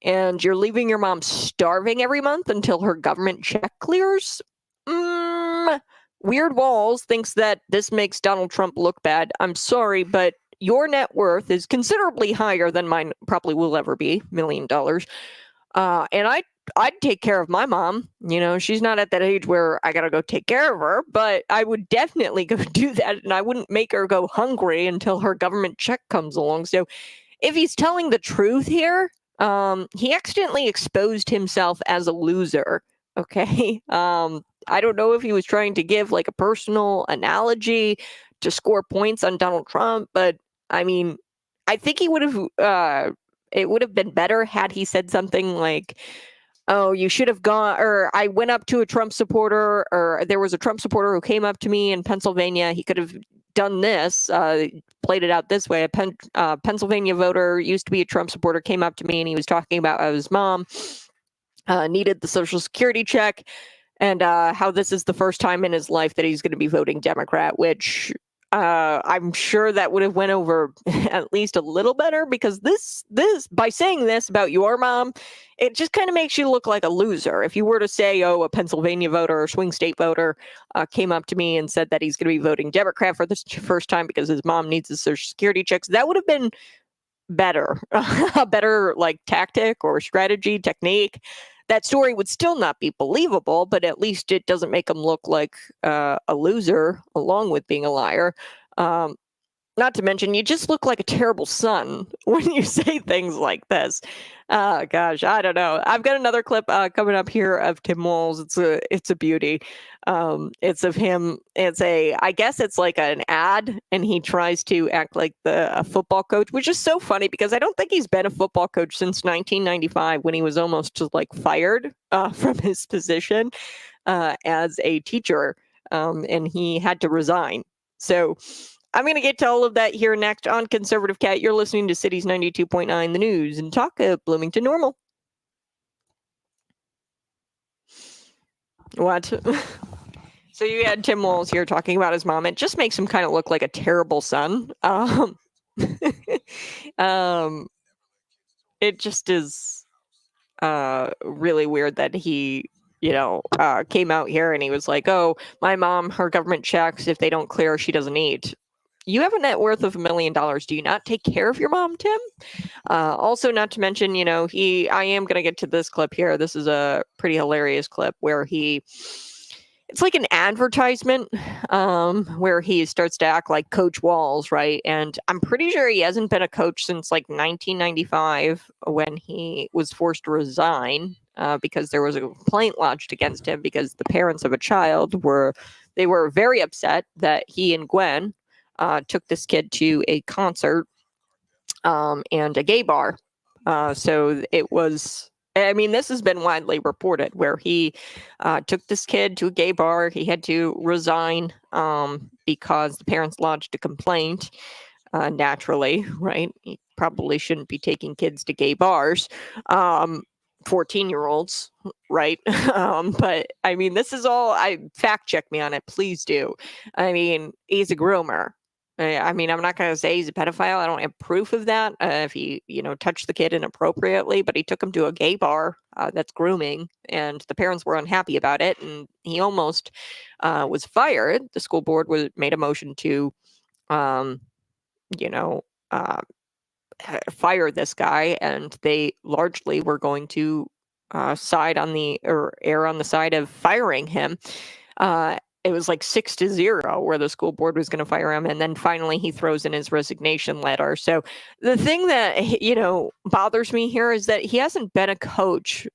And you're leaving your mom starving every month until her government check clears? Weird Walz thinks that this makes Donald Trump look bad. I'm sorry, but your net worth is considerably higher than mine probably will ever be, $1 million. And I'd take care of my mom. She's not at that age where I gotta go take care of her, but I would definitely go do that, and I wouldn't make her go hungry until her government check comes along. So if he's telling the truth here, he accidentally exposed himself as a loser. Okay. I don't know if he was trying to give like a personal analogy to score points on Donald Trump, but I mean, I think he would have, it would have been better had he said something like, oh, you should have gone, or I went up to a Trump supporter, or there was a Trump supporter who came up to me in Pennsylvania. He could have done this, played it out this way. A Pennsylvania voter used to be a Trump supporter, came up to me and he was talking about how his mom needed the Social Security check and how this is the first time in his life that he's going to be voting Democrat, which I'm sure that would have went over at least a little better, because this by saying this about your mom, it just kind of makes you look like a loser. If you were to say, oh, a Pennsylvania voter or swing state voter came up to me and said that he's going to be voting Democrat for the first time because his mom needs his Social Security checks, that would have been better, a better like tactic or strategy technique. That story would still not be believable, but at least it doesn't make him look like a loser along with being a liar. Not to mention, you just look like a terrible son when you say things like this. Gosh, I don't know. I've got another clip coming up here of Tim Walz. It's a beauty. It's of him. I guess it's like an ad, and he tries to act like a football coach, which is so funny because I don't think he's been a football coach since 1995 when he was almost just like fired from his position as a teacher, and he had to resign. So I'm going to get to all of that here next on Conservative Cat. You're listening to Cities 92.9, the news and talk of Bloomington Normal. What? So you had Tim Walz here talking about his mom. It just makes him kind of look like a terrible son. It just is really weird that he came out here and he was like, "Oh, my mom, her government checks, if they don't clear, she doesn't eat." You have a net worth of $1 million. Do you not take care of your mom, Tim? Also, not to mention, I am going to get to this clip here. This is a pretty hilarious clip where it's like an advertisement where he starts to act like Coach Walz, right? And I'm pretty sure he hasn't been a coach since like 1995 when he was forced to resign because there was a complaint lodged against him because the parents of a child were very upset that he and Gwen took this kid to a concert and a gay bar. So it was, I mean, this has been widely reported where he took this kid to a gay bar. He had to resign because the parents lodged a complaint. Naturally, right? He probably shouldn't be taking kids to gay bars. 14-year-olds, right? But I mean, this is all, fact check me on it, please do. I mean, he's a groomer. I mean, I'm not going to say he's a pedophile. I don't have proof of that. If he, touched the kid inappropriately, but he took him to a gay bar that's grooming, and the parents were unhappy about it, and he almost was fired. The school board made a motion to, you know, uh, fire this guy, and they largely were going to err on the side of firing him. It was like 6-0 where the school board was going to fire him, and then finally he throws in his resignation letter. So the thing that bothers me here is that he hasn't been a coach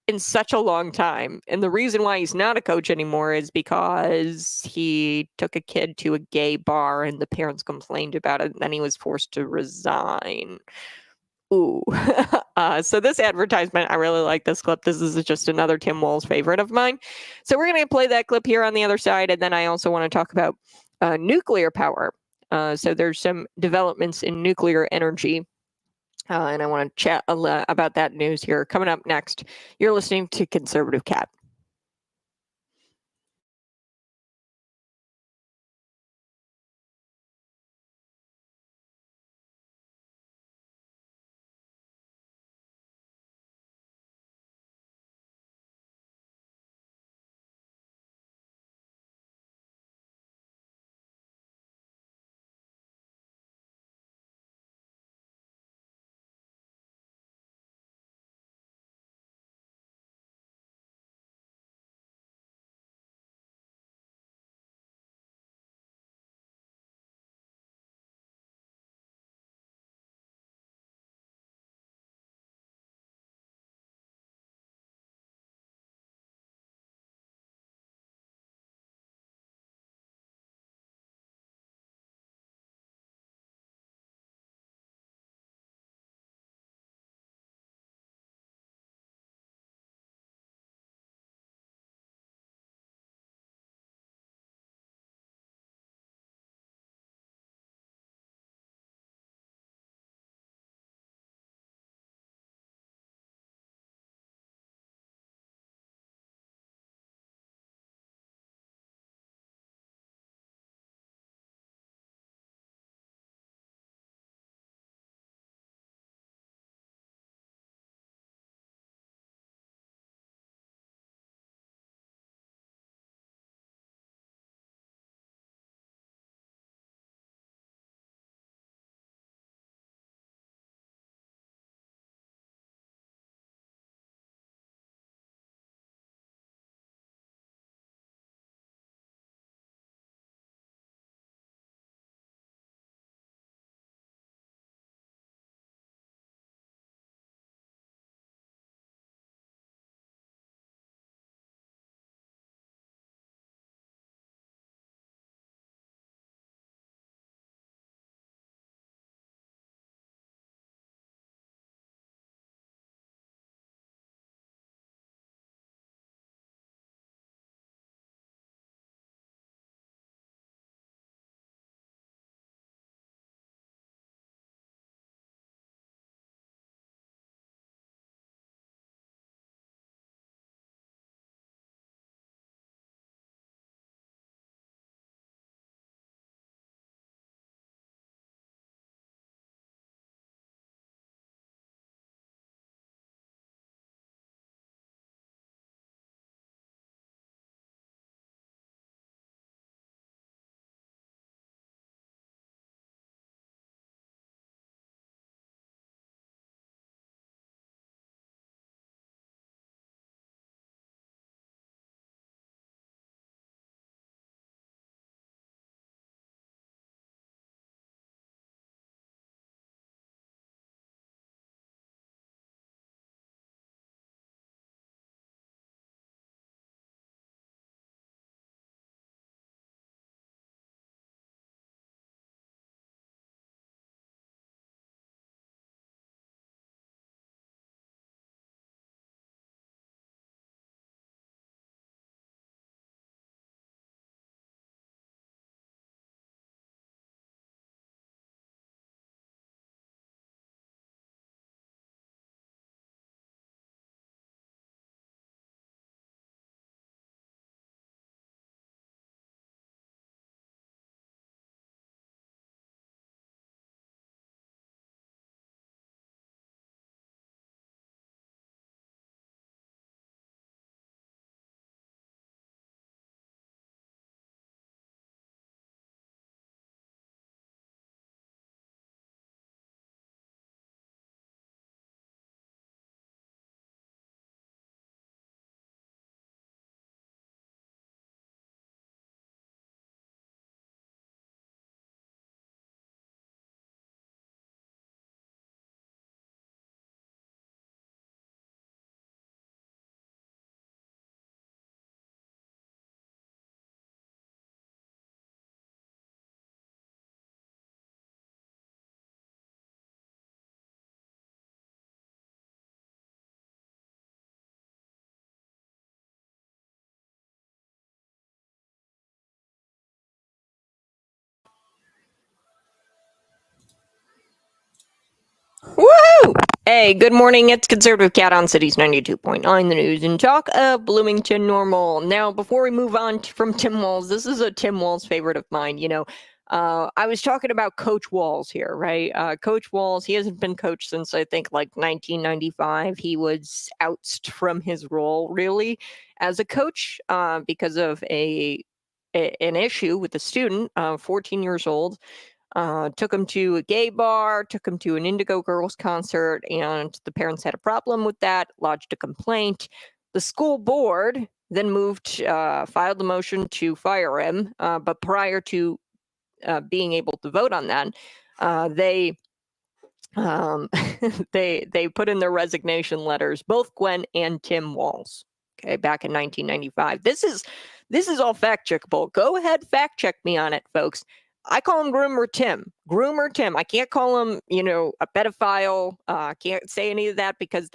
in such a long time, and the reason why he's not a coach anymore is because he took a kid to a gay bar and the parents complained about it, and then he was forced to resign. Ooh. So this advertisement, I really like this clip. This is just another Tim Walz favorite of mine. So we're going to play that clip here on the other side, and then I also want to talk about nuclear power. So there's some developments in nuclear energy, and I want to chat about that news here coming up next. You're listening to Conservative Cat. Hey, good morning. It's Conservative Cat on Cities 92.9, the news and talk of Bloomington Normal. Now, before we move on from Tim Walz, this is a Tim Walz favorite of mine. I was talking about Coach Walz here, right? Coach Walz, he hasn't been coach since I think like 1995. He was ousted from his role, really, as a coach because of an issue with a student, 14 years old. Took him to a gay bar, took him to an Indigo Girls concert, and the parents had a problem with that, lodged a complaint. The school board then filed the motion to fire him, but prior to being able to vote on that, they um, they put in their resignation letters, both Gwen and Tim Walz. Okay, back in 1995. This is all fact checkable. Go ahead, fact check me on it, folks. I call him Groomer Tim. Groomer Tim. I can't call him, a pedophile. I can't say any of that because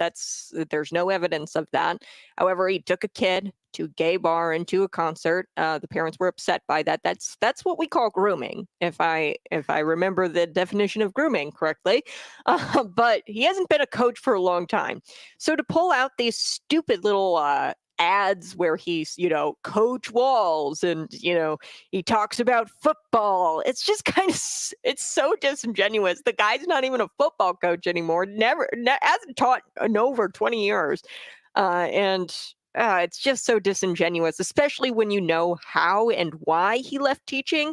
there's no evidence of that. However, he took a kid to a gay bar and to a concert. The parents were upset by that. That's what we call grooming, if I remember the definition of grooming correctly. But he hasn't been a coach for a long time. So to pull out these stupid little ads where he's, Coach Walz and, he talks about football. It's just it's so disingenuous. The guy's not even a football coach anymore. Hasn't taught in over 20 years. And it's just so disingenuous, especially when you know how and why he left teaching.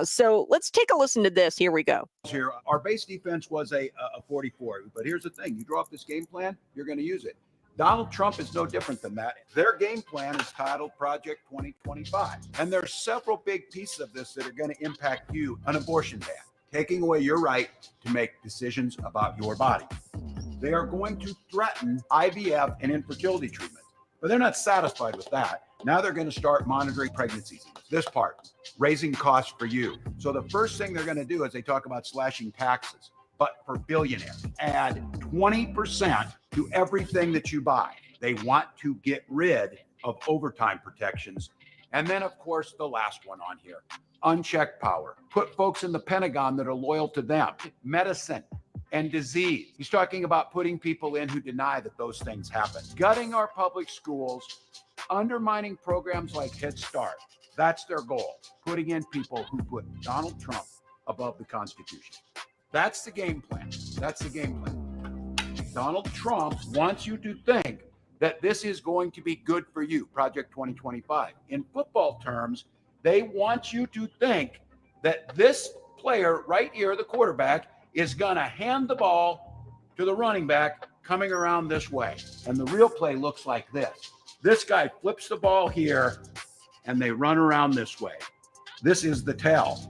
So let's take a listen to this. Here we go. Here, our base defense was a 44, but here's the thing: you draw up this game plan, you're going to use it. Donald Trump is no different than that. Their game plan is titled Project 2025. And there's several big pieces of this that are going to impact you. An abortion ban, taking away your right to make decisions about your body. They are going to threaten IVF and infertility treatment, but they're not satisfied with that. Now they're going to start monitoring pregnancies. This part, raising costs for you. So the first thing they're going to do is they talk about slashing taxes. But for billionaires, add 20% to everything that you buy. They want to get rid of overtime protections. And then, of course, the last one on here, unchecked power. Put folks in the Pentagon that are loyal to them. Medicine and disease. He's talking about putting people in who deny that those things happen. Gutting our public schools, undermining programs like Head Start. That's their goal. Putting in people who put Donald Trump above the Constitution. That's the game plan. That's the game plan. Donald Trump wants you to think that this is going to be good for you, Project 2025. In football terms, they want you to think that this player right here, the quarterback, is going to hand the ball to the running back coming around this way. And the real play looks like this. This guy flips the ball here, and they run around this way. This is the tell.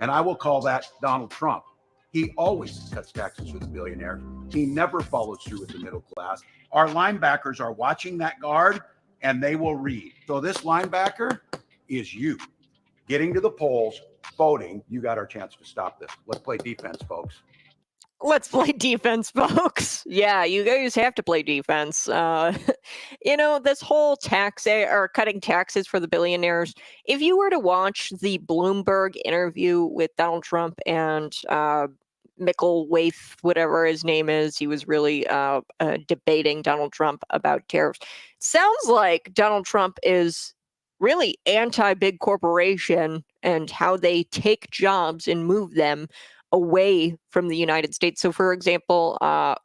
And I will call that Donald Trump. He always cuts taxes for the billionaires. He never follows through with the middle class. Our linebackers are watching that guard, and they will read. So this linebacker is you. Getting to the polls, voting. You got our chance to stop this. Let's play defense, folks. Let's play defense, folks. Yeah, you guys have to play defense. This whole or cutting taxes for the billionaires. If you were to watch the Bloomberg interview with Donald Trump and Mickelwaith, whatever his name is, he was really debating Donald Trump about tariffs. Sounds like Donald Trump is really anti-big corporation and how they take jobs and move them away from the United States. So, for example,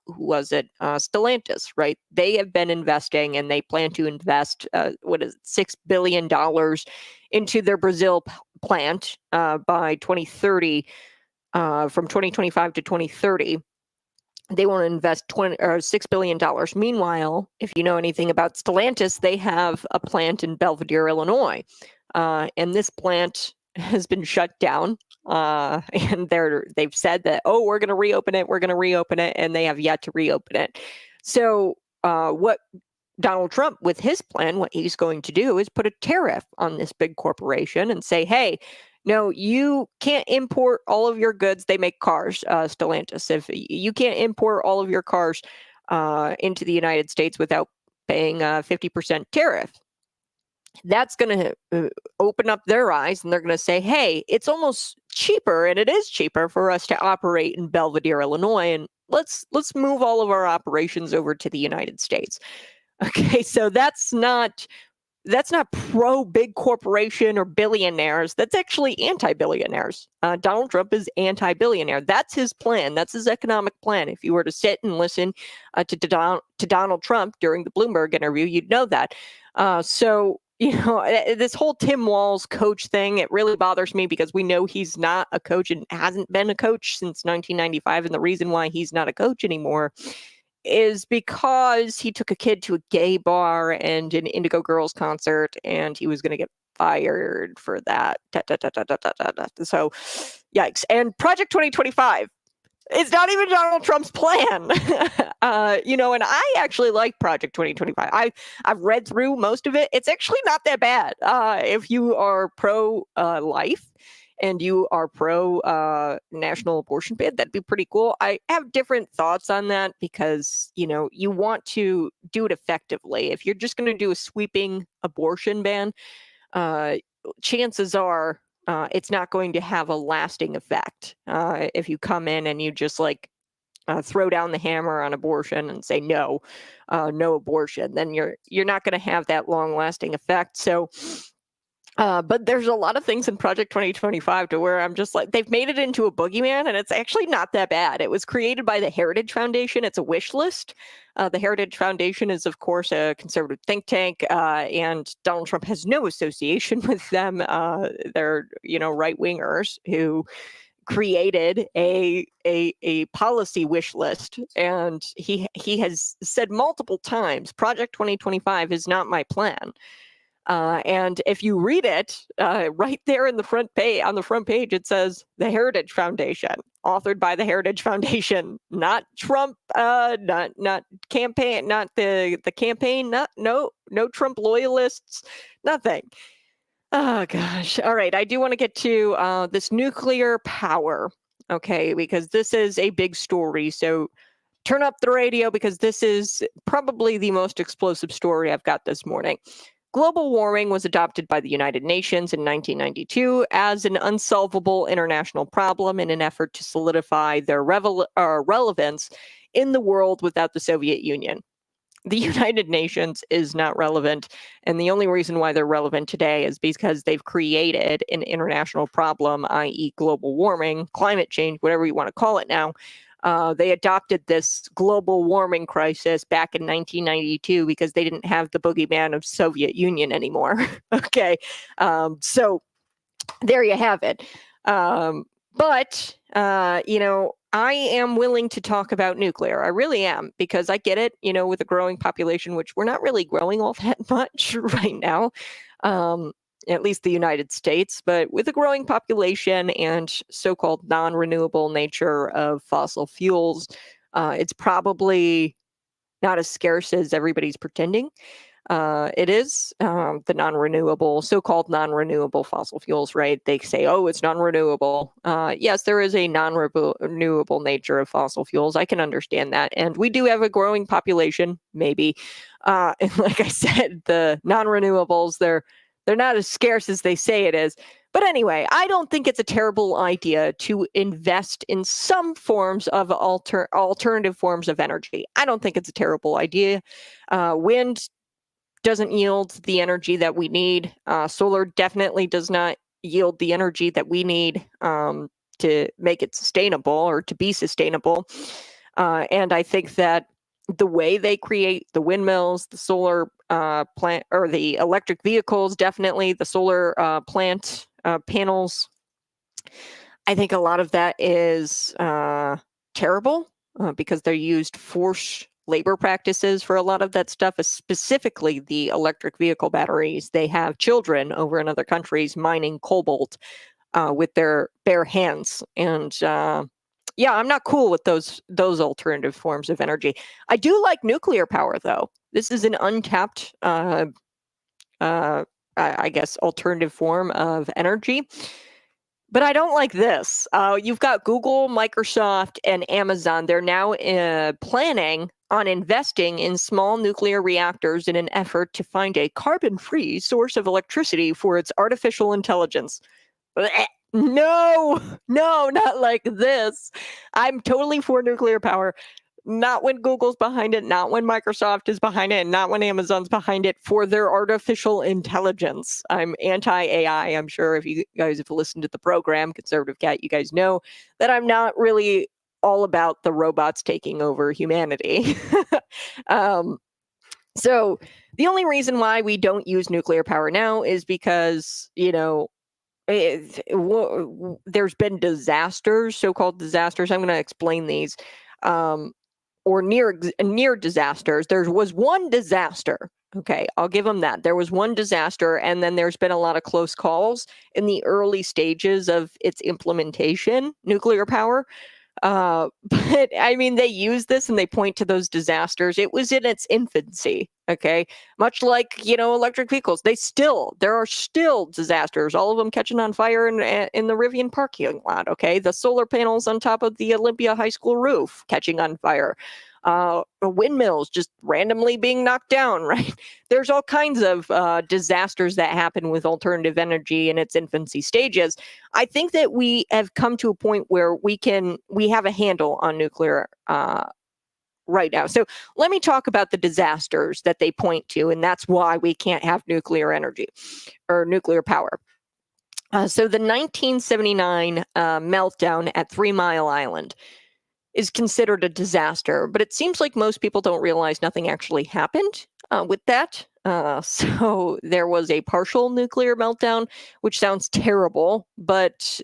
who was it? Stellantis, right? They have been investing, and they plan to invest, $6 billion into their Brazil plant by 2030. From 2025 to 2030, they want to invest $6 billion. Meanwhile, if you know anything about Stellantis, they have a plant in Belvidere, Illinois, and this plant has been shut down. And they've said that, we're going to reopen it, and they have yet to reopen it. So what Donald Trump, with his plan, what he's going to do is put a tariff on this big corporation and say, hey, no, you can't import all of your goods. They make cars, Stellantis. If you can't import all of your cars into the United States without paying a 50% tariff, that's going to open up their eyes, and they're going to say, hey, it's almost cheaper, and it is cheaper for us to operate in Belvidere, Illinois. And let's move all of our operations over to the United States. Okay, so that's not pro big corporation or billionaires. That's actually anti-billionaires. Donald Trump is anti-billionaire. That's his plan. That's his economic plan. If you were to sit and listen to Donald Trump during the Bloomberg interview, you'd know that. So, this whole Tim Walz coach thing, it really bothers me because we know he's not a coach and hasn't been a coach since 1995. And the reason why he's not a coach anymore is because he took a kid to a gay bar and an Indigo Girls concert, and he was going to get fired for that. So, yikes. And Project 2025 is not even Donald Trump's plan. And I actually like Project 2025. I've read through most of it. It's actually not that bad. If you are pro-life, and you are pro national abortion ban, that'd be pretty cool. I have different thoughts on that because, you want to do it effectively. If you're just going to do a sweeping abortion ban, chances are it's not going to have a lasting effect. If you come in and you just throw down the hammer on abortion and say no abortion, then you're not going to have that long lasting effect. So but there's a lot of things in Project 2025 to where I'm just they've made it into a boogeyman, and it's actually not that bad. It was created by the Heritage Foundation. It's a wish list. The Heritage Foundation is, of course, a conservative think tank, and Donald Trump has no association with them. They're, right wingers who created a policy wish list, and he has said multiple times, Project 2025 is not my plan. And if you read it, right there in the front page, on the front page, it says the Heritage Foundation, authored by the Heritage Foundation, not Trump, not campaign, not the campaign, no Trump loyalists, nothing. Oh gosh. All right. I do want to get to this nuclear power. Okay, because this is a big story. So turn up the radio because this is probably the most explosive story I've got this morning. Global warming was adopted by the United Nations in 1992 as an unsolvable international problem in an effort to solidify their relevance in the world without the Soviet Union. The United Nations is not relevant, and the only reason why they're relevant today is because they've created an international problem, i.e. global warming, climate change, whatever you want to call it now. They adopted this global warming crisis back in 1992 because they didn't have the boogeyman of Soviet Union anymore. Okay, so there you have it. But I am willing to talk about nuclear. I really am, because I get it, with a growing population, which we're not really growing all that much right now. At least the United States, but with a growing population and so-called non-renewable nature of fossil fuels, it's probably not as scarce as everybody's pretending. It is the so-called non-renewable fossil fuels, right? They say, oh, it's non-renewable. Yes, there is a non-renewable nature of fossil fuels. I can understand that. And we do have a growing population, maybe. And like I said, the non-renewables, they're not as scarce as they say it is. But anyway, I don't think it's a terrible idea to invest in some forms of alternative forms of energy. I don't think it's a terrible idea. Wind doesn't yield the energy that we need. Solar definitely does not yield the energy that we need to make it sustainable or to be sustainable. And I think that the way they create the windmills, the solar plant, or the electric vehicles, definitely the solar plant panels, I think a lot of that is terrible because they're used forced labor practices for a lot of that stuff, specifically the electric vehicle batteries. They have children over in other countries mining cobalt with their bare hands. And I'm not cool with those alternative forms of energy. I do like nuclear power, though. This is an untapped, I guess, alternative form of energy. But I don't like this. You've got Google, Microsoft, and Amazon. They're now planning on investing in small nuclear reactors in an effort to find a carbon-free source of electricity for its artificial intelligence. No, no, not like this. I'm totally for nuclear power. Not when Google's behind it, not when Microsoft is behind it, and not when Amazon's behind it for their artificial intelligence. I'm anti AI. I'm sure if you guys have listened to the program, Conservative Cat, you guys know that I'm not really all about the robots taking over humanity. um, so the only reason why we don't use nuclear power now is because, there's been disasters, so-called disasters. I'm going to explain these. Or near disasters. There was one disaster. Okay, I'll give them that. There was one disaster, and then there's been a lot of close calls in the early stages of its implementation, nuclear power. But I mean, they use this and they point to those disasters. It was in its infancy. Okay. Much like, electric vehicles, there are still disasters, all of them catching on fire in the Rivian parking lot. Okay. The solar panels on top of the Olympia High School roof catching on fire. Windmills just randomly being knocked down, right? There's all kinds of disasters that happen with alternative energy in its infancy stages. I think that we have come to a point where we have a handle on nuclear right now. So let me talk about the disasters that they point to, and that's why we can't have nuclear energy or nuclear power. So the 1979 meltdown at 3 Mile Island is considered a disaster, but it seems like most people don't realize nothing actually happened with that. So there was a partial nuclear meltdown, which sounds terrible, but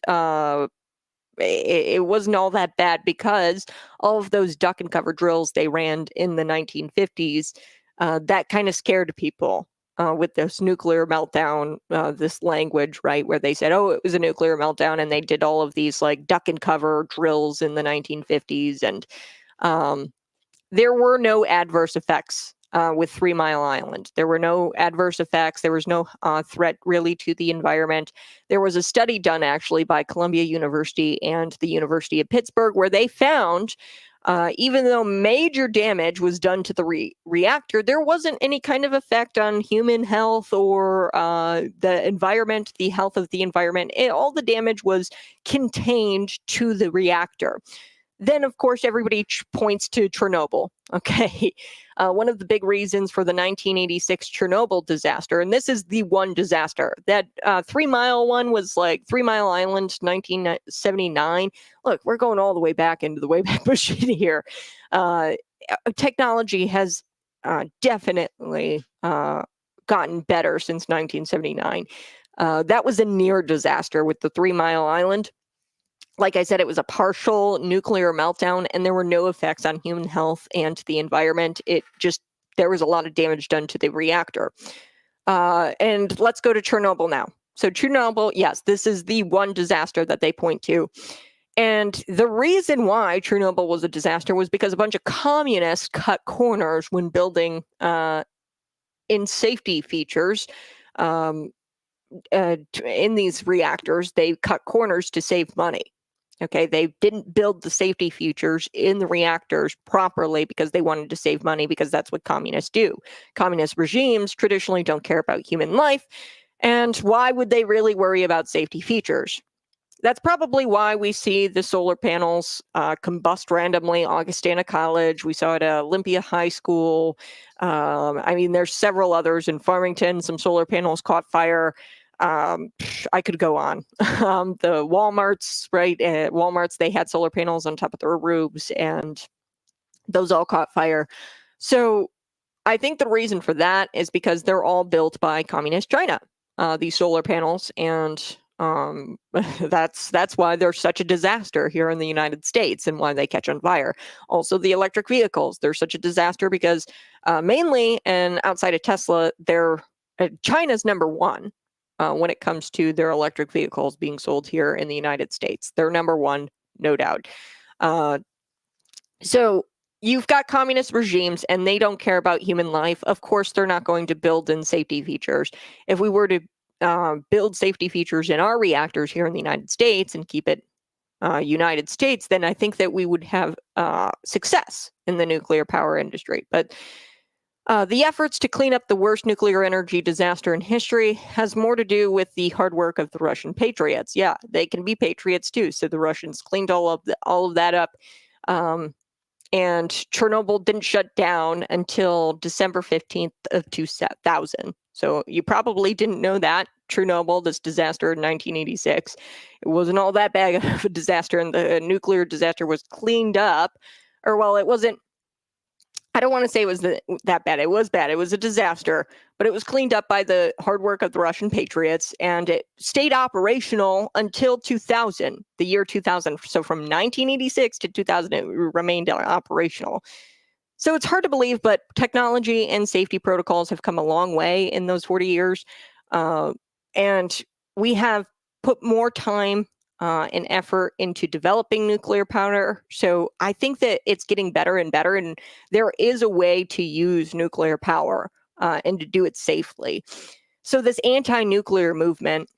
it wasn't all that bad because all of those duck and cover drills they ran in the 1950s, that kind of scared people. With this nuclear meltdown, this language, right, where they said, oh, it was a nuclear meltdown, and they did all of these like duck and cover drills in the 1950s. And there were no adverse effects with 3 Mile Island. There were no adverse effects. There was no threat really to the environment. There was a study done actually by Columbia University and the University of Pittsburgh where they found even though major damage was done to the reactor, there wasn't any kind of effect on human health or the environment, the health of the environment. All the damage was contained to the reactor. Then, of course, everybody points to Chernobyl. Okay. One of the big reasons for the 1986 Chernobyl disaster, and this is the one disaster, that 3 Mile one was like 3 Mile Island, 1979. Look, we're going all the way back into the Wayback Machine here. Technology has definitely gotten better since 1979. That was a near disaster with the 3 Mile Island. Like I said, it was a partial nuclear meltdown, and there were no effects on human health and the environment. There was a lot of damage done to the reactor. And let's go to Chernobyl now. So Chernobyl, yes, this is the one disaster that they point to. And the reason why Chernobyl was a disaster was because a bunch of communists cut corners when building in safety features. In these reactors, they cut corners to save money. Okay, they didn't build the safety features in the reactors properly because they wanted to save money, because that's what communists do. Communist regimes traditionally don't care about human life. And why would they really worry about safety features? That's probably why we see the solar panels combust randomly. Augustana College, we saw it at Olympia High School. There's several others in Farmington. Some solar panels caught fire. I could go on. The Walmarts, right? At Walmarts, they had solar panels on top of their roofs, and those all caught fire. So I think the reason for that is because they're all built by communist China, these solar panels, and that's why they're such a disaster here in the United States and why they catch on fire. Also, the electric vehicles, they're such a disaster because mainly, and outside of Tesla, China's number one. When it comes to their electric vehicles being sold here in the United States. They're number one, no doubt. So you've got communist regimes and they don't care about human life. Of course, they're not going to build in safety features. If we were to build safety features in our reactors here in the United States and keep it United States, then I think that we would have success in the nuclear power industry. But The efforts to clean up the worst nuclear energy disaster in history has more to do with the hard work of the Russian patriots. Yeah, they can be patriots too. So the Russians cleaned all of that up. And Chernobyl didn't shut down until December 15th of 2000. So you probably didn't know that. Chernobyl, this disaster in 1986, it wasn't all that bad of a disaster, and the nuclear disaster was cleaned up. Or, well, it wasn't. I don't want to say it was that bad. It was bad. It was a disaster, but it was cleaned up by the hard work of the Russian patriots, and it stayed operational until 2000, the year 2000. So from 1986 to 2000, it remained operational. So it's hard to believe, but technology and safety protocols have come a long way in those 40 years. And we have put more time and effort into developing nuclear power. So I think that it's getting better and better. And there is a way to use nuclear power and to do it safely. So this anti-nuclear movement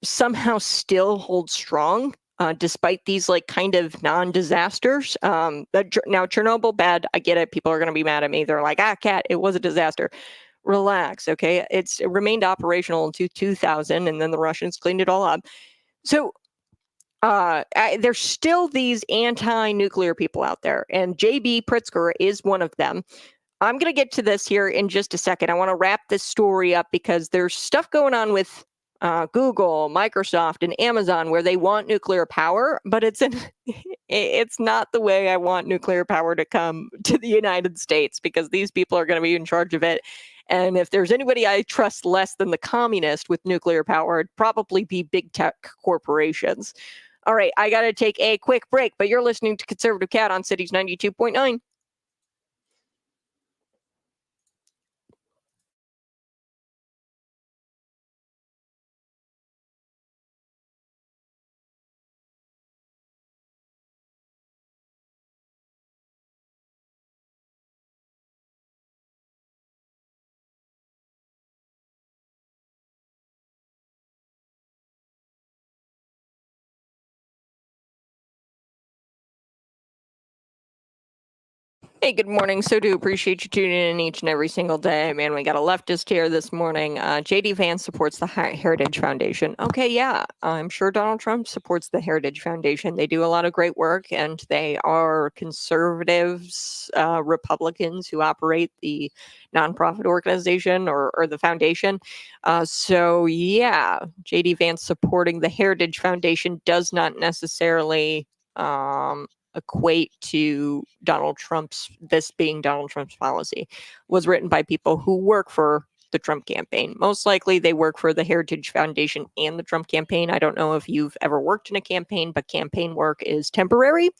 somehow still holds strong. Despite these like kind of non-disasters. Now Chernobyl, bad, I get it. People are going to be mad at me. They're like, Kat, it was a disaster. Relax, okay? It remained operational until 2000, and then the Russians cleaned it all up. So there's still these anti-nuclear people out there, and J.B. Pritzker is one of them. I'm going to get to this here in just a second. I want to wrap this story up because there's stuff going on with Google, Microsoft, and Amazon where they want nuclear power, but it's not the way I want nuclear power to come to the United States, because these people are going to be in charge of it. And if there's anybody I trust less than the communist with nuclear power, it'd probably be big tech corporations. All right, I got to take a quick break, but you're listening to Conservative Cat on Cities 92.9. Hey, good morning. So do appreciate you tuning in each and every single day. Man, we got a leftist here this morning. JD Vance supports the Heritage Foundation. Okay, yeah, I'm sure Donald Trump supports the Heritage Foundation. They do a lot of great work, and they are conservatives, Republicans who operate the nonprofit organization or the foundation. So yeah, JD Vance supporting the Heritage Foundation does not necessarily equate to this being Donald Trump's policy. Was written by people who work for the Trump campaign. Most likely they work for the Heritage Foundation and the Trump campaign. I don't know if you've ever worked in a campaign, but campaign work is temporary.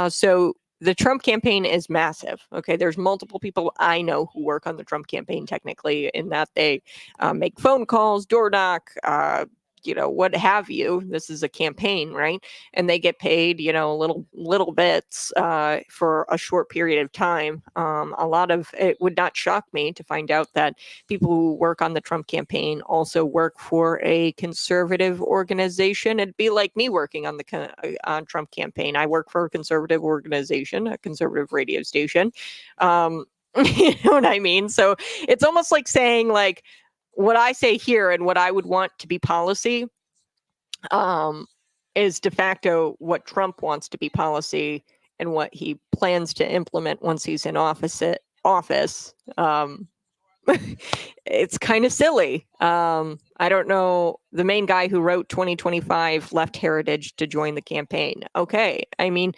So the Trump campaign is massive. Okay, there's multiple people I know who work on the Trump campaign technically, in that they make phone calls, door knock, what have you. This is a campaign, right? And they get paid, little bits for a short period of time. A lot of it would not shock me to find out that people who work on the Trump campaign also work for a conservative organization. It'd be like me working on the Trump campaign. I work for a conservative organization, a conservative radio station. You know what I mean? So it's almost like saying, like, what I say here and what I would want to be policy is de facto what Trump wants to be policy and what he plans to implement once he's in office. It's kind of silly. I don't know. The main guy who wrote 2025 left Heritage to join the campaign. Okay. I mean,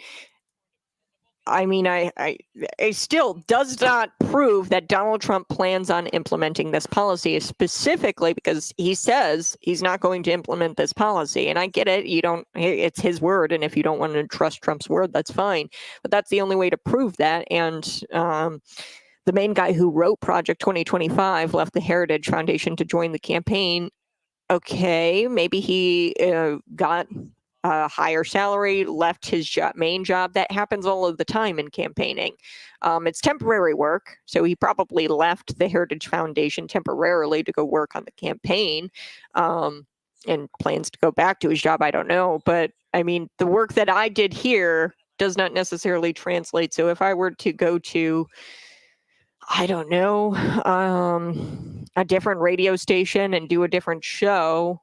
it still does not prove that Donald Trump plans on implementing this policy, specifically because he says he's not going to implement this policy. And I get it. It's his word. And if you don't want to trust Trump's word, that's fine. But that's the only way to prove that. And the main guy who wrote Project 2025 left the Heritage Foundation to join the campaign. Okay, maybe he got a higher salary, left his main job. That happens all of the time in campaigning. It's temporary work, so he probably left the Heritage Foundation temporarily to go work on the campaign, and plans to go back to his job. I don't know, but I mean, the work that I did here does not necessarily translate. So if I were to go to I don't know, a different radio station and do a different show.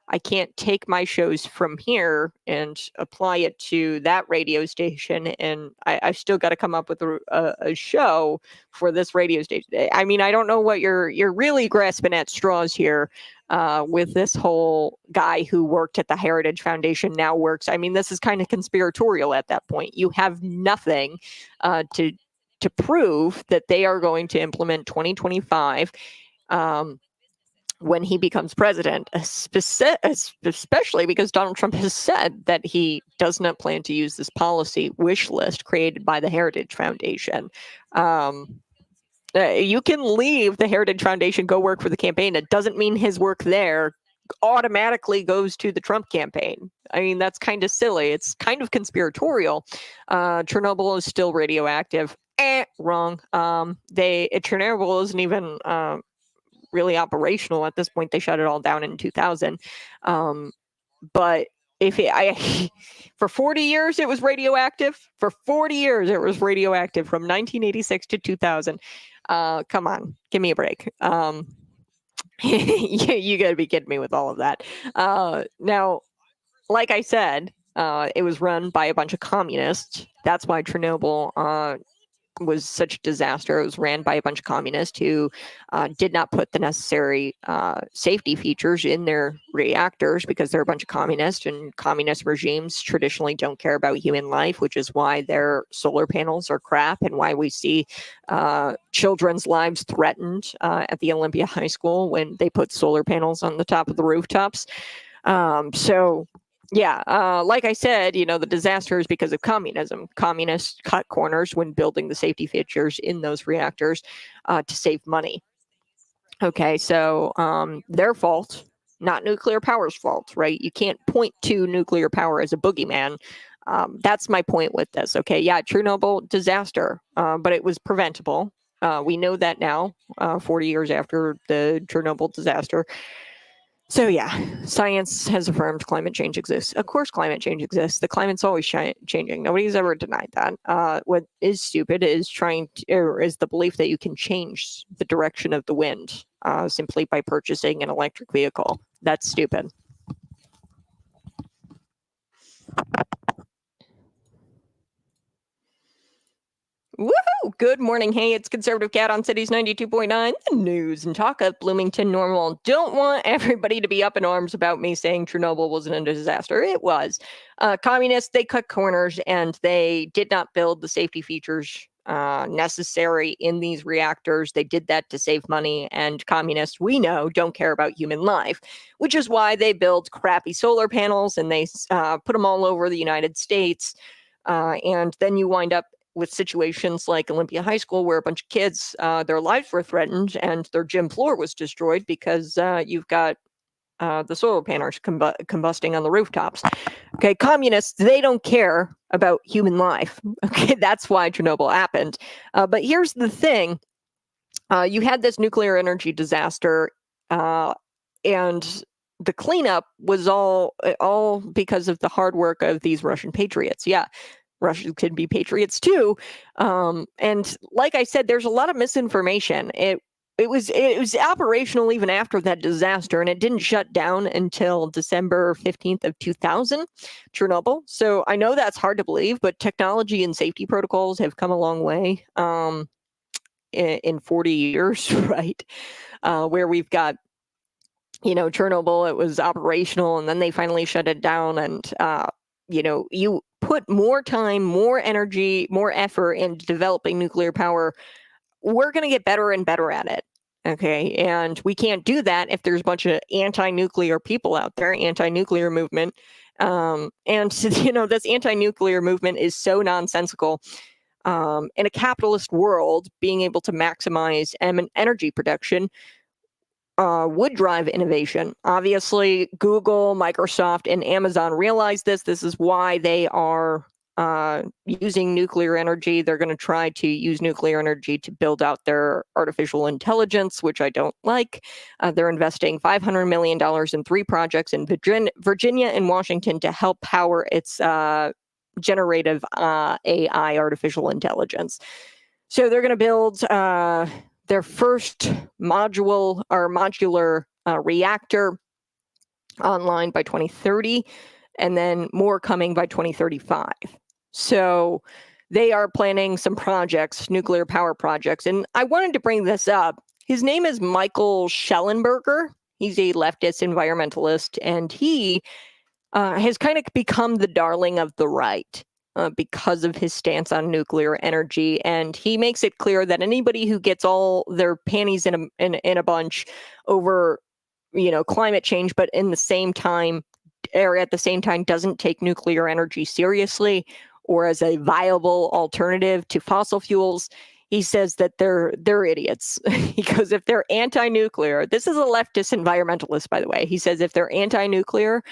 I can't take my shows from here and apply it to that radio station, and I've still got to come up with a show for this radio station. I mean, I don't know what you're really grasping at straws here with this whole guy who worked at the Heritage Foundation now works. I mean, this is kind of conspiratorial at that point. You have nothing to prove that they are going to implement 2025. When he becomes president, especially because Donald Trump has said that he does not plan to use this policy wish list created by the Heritage Foundation. You can leave the Heritage Foundation, go work for the campaign. It doesn't mean his work there automatically goes to the Trump campaign. I mean, that's kind of silly. It's kind of conspiratorial. Chernobyl is still radioactive. Wrong. Chernobyl isn't even really operational at this point. They shut it all down in 2000. But for 40 years it was radioactive. For 40 years it was radioactive from 1986 to 2000. Come on, give me a break. You got to be kidding me with all of that. Now, like I said, it was run by a bunch of communists. That's why Chernobyl was such a disaster. It was ran by a bunch of communists who did not put the necessary safety features in their reactors because they're a bunch of communists, and communist regimes traditionally don't care about human life, which is why their solar panels are crap and why we see children's lives threatened at the Olympia High School when they put solar panels on the top of the rooftops. Like I said, the disaster is because of communism. Communists cut corners when building the safety features in those reactors to save money. Okay, so their fault, not nuclear power's fault, right? You can't point to nuclear power as a boogeyman. That's my point with this. Okay, yeah, Chernobyl disaster, but it was preventable. We know that now, 40 years after the Chernobyl disaster. So yeah, science has affirmed climate change exists. Of course climate change exists. The climate's always changing. Nobody's ever denied that. What is stupid is is the belief that you can change the direction of the wind simply by purchasing an electric vehicle. That's stupid. Woohoo! Good morning. Hey, it's Conservative Cat on Cities 92.9, the news and talk of Bloomington Normal. Don't want everybody to be up in arms about me saying Chernobyl wasn't a disaster. It was. Communists, they cut corners and they did not build the safety features necessary in these reactors. They did that to save money, and communists, we know, don't care about human life, which is why they build crappy solar panels and they put them all over the United States. And then you wind up with situations like Olympia High School, where a bunch of kids, their lives were threatened and their gym floor was destroyed because you've got the solar panels combusting on the rooftops. Okay, communists, they don't care about human life. Okay, that's why Chernobyl happened. But here's the thing. You had this nuclear energy disaster, and the cleanup was all because of the hard work of these Russian patriots. Yeah. Russians could be patriots too. And like I said, there's a lot of misinformation. It was operational even after that disaster, and it didn't shut down until December 15th of 2000, Chernobyl. So I know that's hard to believe, but technology and safety protocols have come a long way in 40 years, right? Where we've got, Chernobyl, it was operational, and then they finally shut it down, and you put more time, more energy, more effort into developing nuclear power, we're going to get better and better at it. Okay. And we can't do that if there's a bunch of anti-nuclear people out there, anti-nuclear movement. This anti-nuclear movement is so nonsensical. In a capitalist world, being able to maximize energy production would drive innovation. Obviously, Google, Microsoft, and Amazon realize this. This is why they are using nuclear energy. They're going to try to use nuclear energy to build out their artificial intelligence, which I don't like. They're investing $500 million in 3 projects in Virginia and Washington to help power its generative AI, artificial intelligence. So they're going to build their first modular reactor online by 2030, and then more coming by 2035. So they are planning some projects, nuclear power projects. And I wanted to bring this up. His name is Michael Schellenberger. He's a leftist environmentalist, and he has kind of become the darling of the right because of his stance on nuclear energy. And he makes it clear that anybody who gets all their panties in a bunch over, climate change, but at the same time doesn't take nuclear energy seriously or as a viable alternative to fossil fuels, he says that they're idiots. Because if they're anti-nuclear, this is a leftist environmentalist, by the way. He says if they're anti-nuclear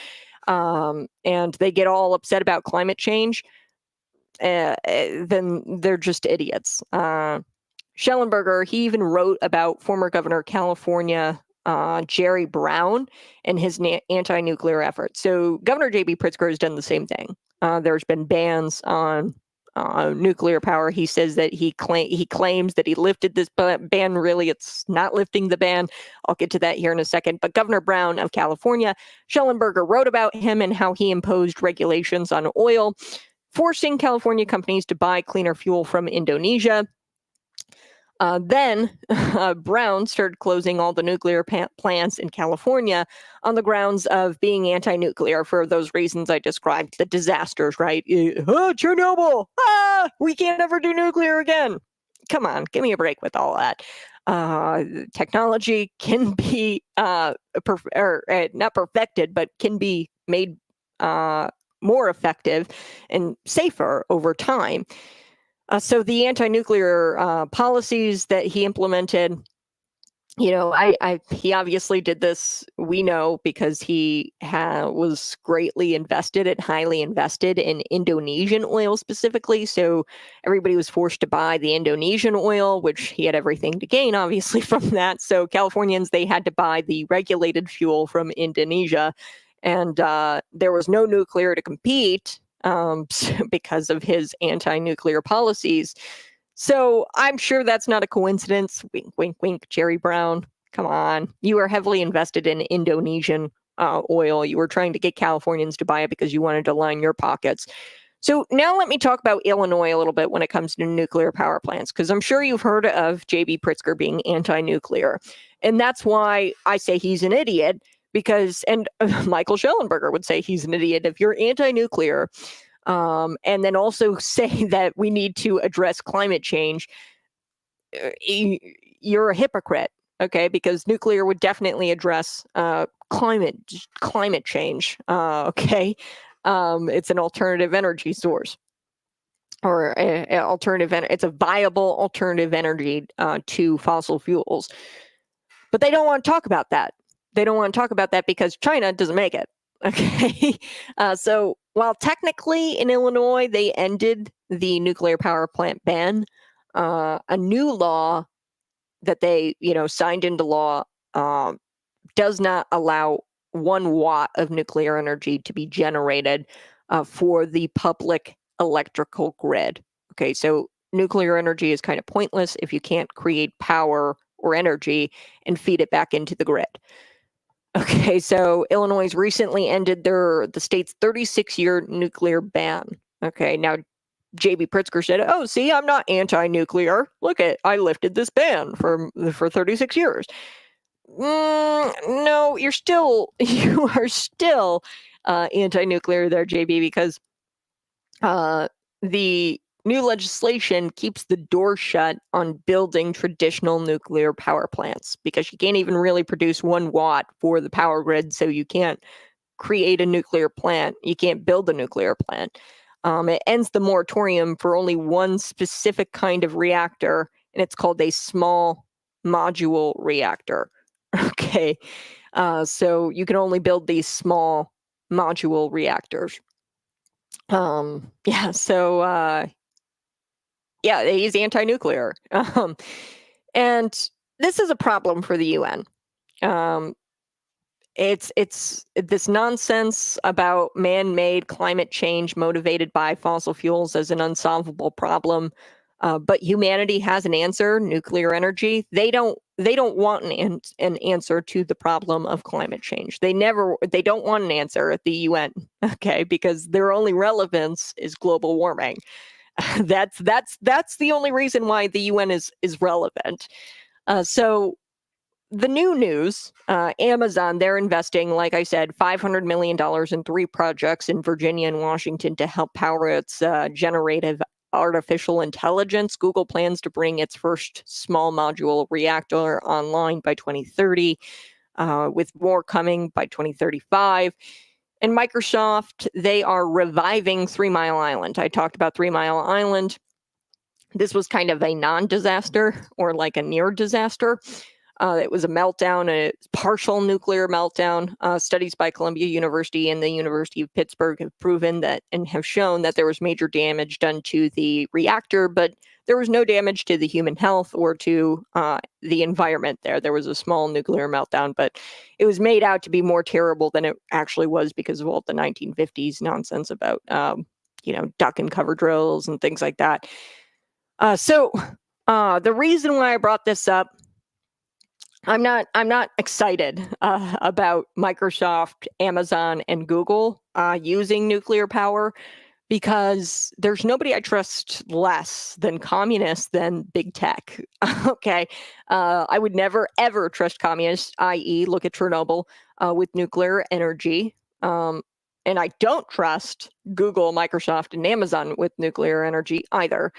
and they get all upset about climate change, then they're just idiots. Schellenberger, he even wrote about former Governor of California Jerry Brown and his anti-nuclear efforts. So Governor J.B. Pritzker has done the same thing. There's been bans on nuclear power. He says that he claims that he lifted this ban. Really, it's not lifting the ban. I'll get to that here in a second. But Governor Brown of California, Schellenberger wrote about him and how he imposed regulations on oil, forcing California companies to buy cleaner fuel from Indonesia. Then Brown started closing all the nuclear plants in California on the grounds of being anti-nuclear for those reasons I described, the disasters, right? Chernobyl! We can't ever do nuclear again. Come on, give me a break with all that. Technology can be not perfected, but can be made more effective and safer over time. So the anti-nuclear policies that he implemented, he obviously did this, we know, because he was highly invested in Indonesian oil specifically. So everybody was forced to buy the Indonesian oil, which he had everything to gain, obviously, from that. So Californians, they had to buy the regulated fuel from Indonesia. And there was no nuclear to compete because of his anti-nuclear policies. So I'm sure that's not a coincidence. Wink, wink, wink, Jerry Brown. Come on. You are heavily invested in Indonesian oil. You were trying to get Californians to buy it because you wanted to line your pockets. So now let me talk about Illinois a little bit when it comes to nuclear power plants, because I'm sure you've heard of J.B. Pritzker being anti-nuclear. And that's why I say he's an idiot. And Michael Schellenberger would say he's an idiot if you're anti-nuclear, and then also say that we need to address climate change. You're a hypocrite, okay? Because nuclear would definitely address climate change, okay? It's an alternative energy source, or it's a viable alternative energy to fossil fuels. But they don't want to talk about that. They don't want to talk about that because China doesn't make it. Okay. So while technically in Illinois, they ended the nuclear power plant ban, a new law that they, signed into law does not allow 1 watt of nuclear energy to be generated for the public electrical grid. Okay. So nuclear energy is kind of pointless if you can't create power or energy and feed it back into the grid. Okay, so Illinois recently ended the state's 36-year nuclear ban. Okay, now J.B. Pritzker said, "Oh, see, I'm not anti-nuclear. Look I lifted this ban for 36 years." No, you are still anti-nuclear there, JB, because the new legislation keeps the door shut on building traditional nuclear power plants because you can't even really produce 1 watt for the power grid, so you can't create a nuclear plant. You can't build a nuclear plant. It ends the moratorium for only one specific kind of reactor, and it's called a small module reactor. Okay, so you can only build these small module reactors. He's anti-nuclear. And this is a problem for the UN. It's this nonsense about man-made climate change motivated by fossil fuels as an unsolvable problem. But humanity has an answer: nuclear energy. They don't want an answer to the problem of climate change. They don't want an answer at the UN, okay, because their only relevance is global warming. That's the only reason why the UN is relevant. So the new news, Amazon, they're investing, like I said, $500 million in 3 projects in Virginia and Washington to help power its generative artificial intelligence. Google plans to bring its first small module reactor online by 2030, with more coming by 2035. And Microsoft, they are reviving 3 Mile Island. I talked about 3 Mile Island. This was kind of a non-disaster, or like a near disaster. It was a meltdown, a partial nuclear meltdown. Studies by Columbia University and the University of Pittsburgh have proven that and have shown that there was major damage done to the reactor, but there was no damage to the human health or to the environment there. There was a small nuclear meltdown, but it was made out to be more terrible than it actually was because of all the 1950s nonsense about, duck and cover drills and things like that. So the reason why I brought this up, I'm not excited about Microsoft, Amazon, and Google using nuclear power, because there's nobody I trust less than communists than big tech. Okay, I would never ever trust communists, i.e., look at Chernobyl, with nuclear energy. And I don't trust Google, Microsoft, and Amazon with nuclear energy either.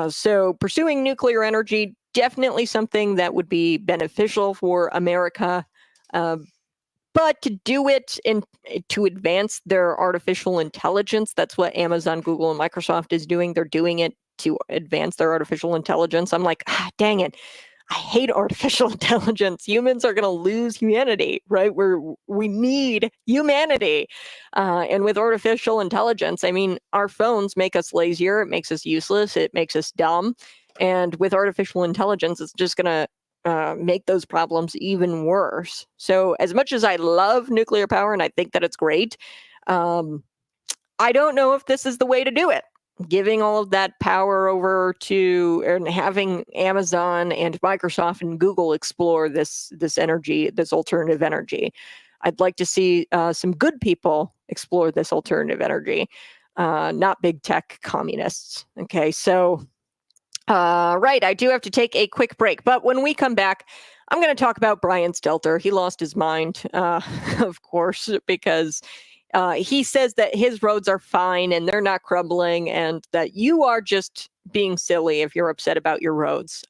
So pursuing nuclear energy, definitely something that would be beneficial for America. But to do it to advance their artificial intelligence, that's what Amazon, Google, and Microsoft is doing. They're doing it to advance their artificial intelligence. I'm like, dang it. I hate artificial intelligence. Humans are going to lose humanity, right? We need humanity. And with artificial intelligence, I mean, our phones make us lazier. It makes us useless. It makes us dumb. And with artificial intelligence, it's just going to make those problems even worse. So as much as I love nuclear power and I think that it's great, I don't know if this is the way to do it. Giving all of that power over to, and having Amazon and Microsoft and Google explore this energy, this alternative energy. I'd like to see some good people explore this alternative energy, not big tech communists. Okay, so right, I do have to take a quick break, but when we come back, I'm going to talk about Brian Stelter. He lost his mind, of course, because he says that his roads are fine and they're not crumbling, and that you are just being silly if you're upset about your roads.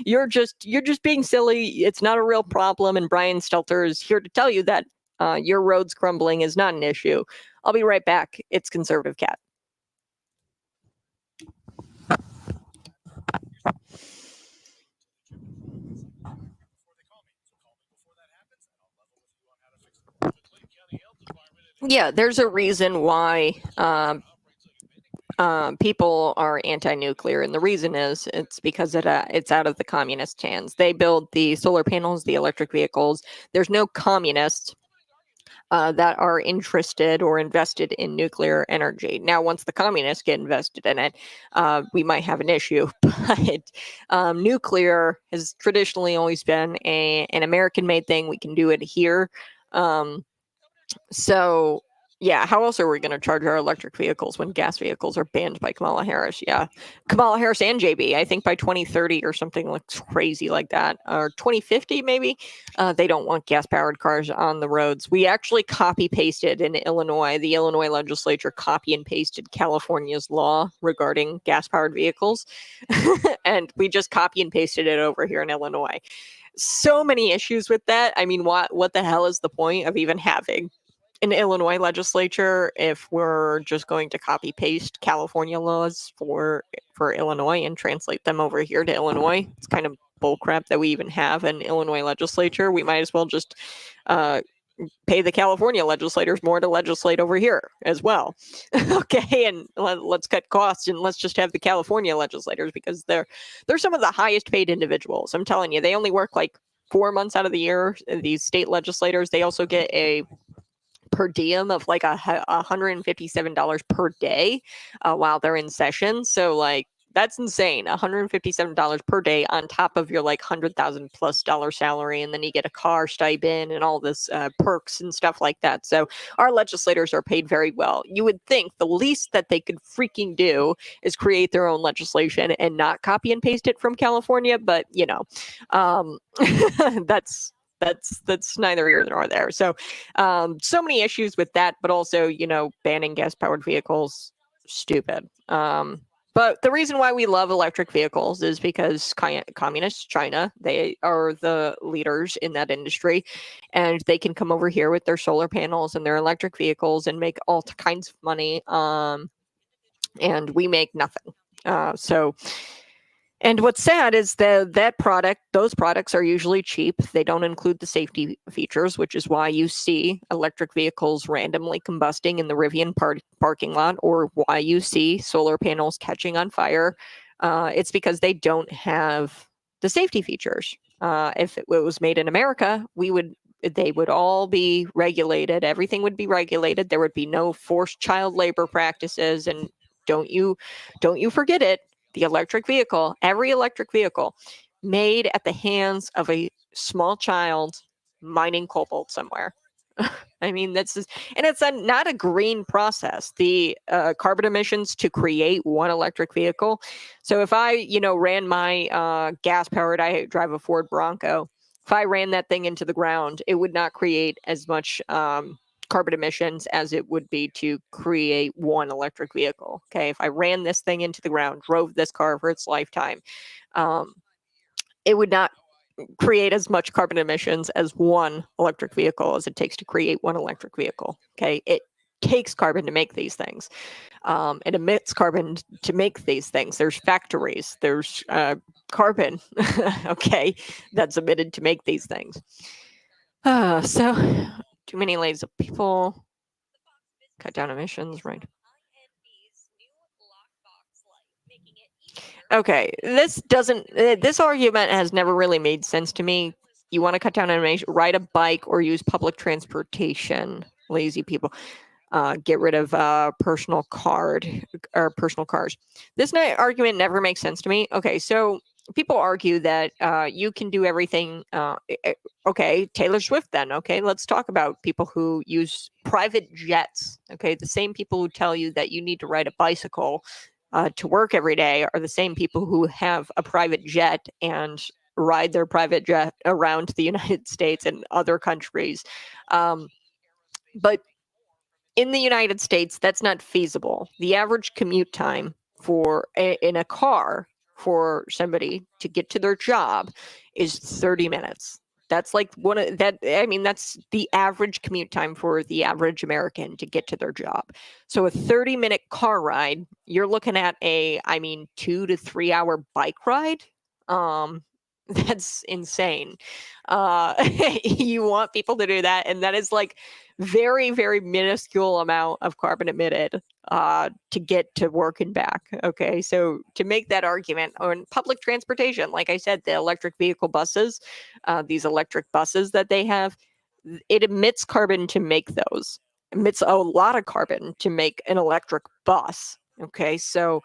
You're just being silly. It's not a real problem, and Brian Stelter is here to tell you that your roads crumbling is not an issue. I'll be right back. It's Conservative Cat. Yeah, there's a reason why people are anti-nuclear, and the reason is it's because it's out of the communist hands. They build the solar panels, the electric vehicles. There's no communists that are interested or invested in nuclear energy. Now, once the communists get invested in it, we might have an issue. But nuclear has traditionally always been an American-made thing. We can do it here. So, yeah, how else are we going to charge our electric vehicles when gas vehicles are banned by Kamala Harris? Yeah, Kamala Harris and JB, I think by 2030 or something like crazy like that, or 2050 maybe, they don't want gas-powered cars on the roads. We actually copy-pasted in Illinois. The Illinois legislature copy and pasted California's law regarding gas-powered vehicles, and we just copy and pasted it over here in Illinois. So many issues with that. I mean, what the hell is the point of even having an Illinois legislature if we're just going to copy paste California laws for Illinois and translate them over here to Illinois? It's kind of bullcrap that we even have an Illinois legislature. We might as well just pay the California legislators more to legislate over here as well. Okay, and let's cut costs and let's just have the California legislators, because they're some of the highest paid individuals. I'm telling you, they only work like 4 months out of the year. These state legislators, they also get a per diem of like $157 per day while they're in session. So like, That's insane. $157 per day on top of your like $100,000+ salary, and then you get a car stipend and all this perks and stuff like that. So our legislators are paid very well. You would think the least that they could freaking do is create their own legislation and not copy and paste it from California, but that's neither here nor there. So so many issues with that, but also banning gas powered vehicles, stupid. But the reason why we love electric vehicles is because communist China, they are the leaders in that industry, and they can come over here with their solar panels and their electric vehicles and make all kinds of money, and we make nothing. And what's sad is those products are usually cheap. They don't include the safety features, which is why you see electric vehicles randomly combusting in the Rivian parking lot, or why you see solar panels catching on fire. It's because they don't have the safety features. If it was made in America, they would all be regulated. Everything would be regulated. There would be no forced child labor practices. And don't you forget it. The electric vehicle, every electric vehicle made at the hands of a small child mining cobalt somewhere. I mean, and it's not a green process. The carbon emissions to create one electric vehicle. So if I, ran my gas powered, I drive a Ford Bronco. If I ran that thing into the ground, it would not create as much carbon emissions as it would be to create one electric vehicle. Okay, if I ran this thing into the ground, drove this car for its lifetime, it would not create as much carbon emissions as one electric vehicle as it takes to create one electric vehicle. Okay, it takes carbon to make these things. It emits carbon to make these things. There's factories, there's carbon, okay, that's emitted to make these things. So too many layers of people, cut down emissions, right? Okay, this argument has never really made sense to me. You want to cut down emissions, ride a bike or use public transportation, lazy people. Get rid of personal cars. This argument never makes sense to me. Okay, so people argue that you can do everything. Okay, Taylor Swift then. Okay, let's talk about people who use private jets. Okay, the same people who tell you that you need to ride a bicycle to work every day are the same people who have a private jet and ride their private jet around the United States and other countries. But in the United States, that's not feasible. The average commute time in a car for somebody to get to their job is 30 minutes. That's like that's the average commute time for the average American to get to their job. So a 30-minute car ride, you're looking at 2 to 3 hour bike ride. That's insane. You want people to do that, and that is like very, very minuscule amount of carbon emitted to get to work and back. Okay, so to make that argument on public transportation, like I said, the electric vehicle buses, these electric buses that they have, it emits carbon to make those. It emits a lot of carbon to make an electric bus. Okay, so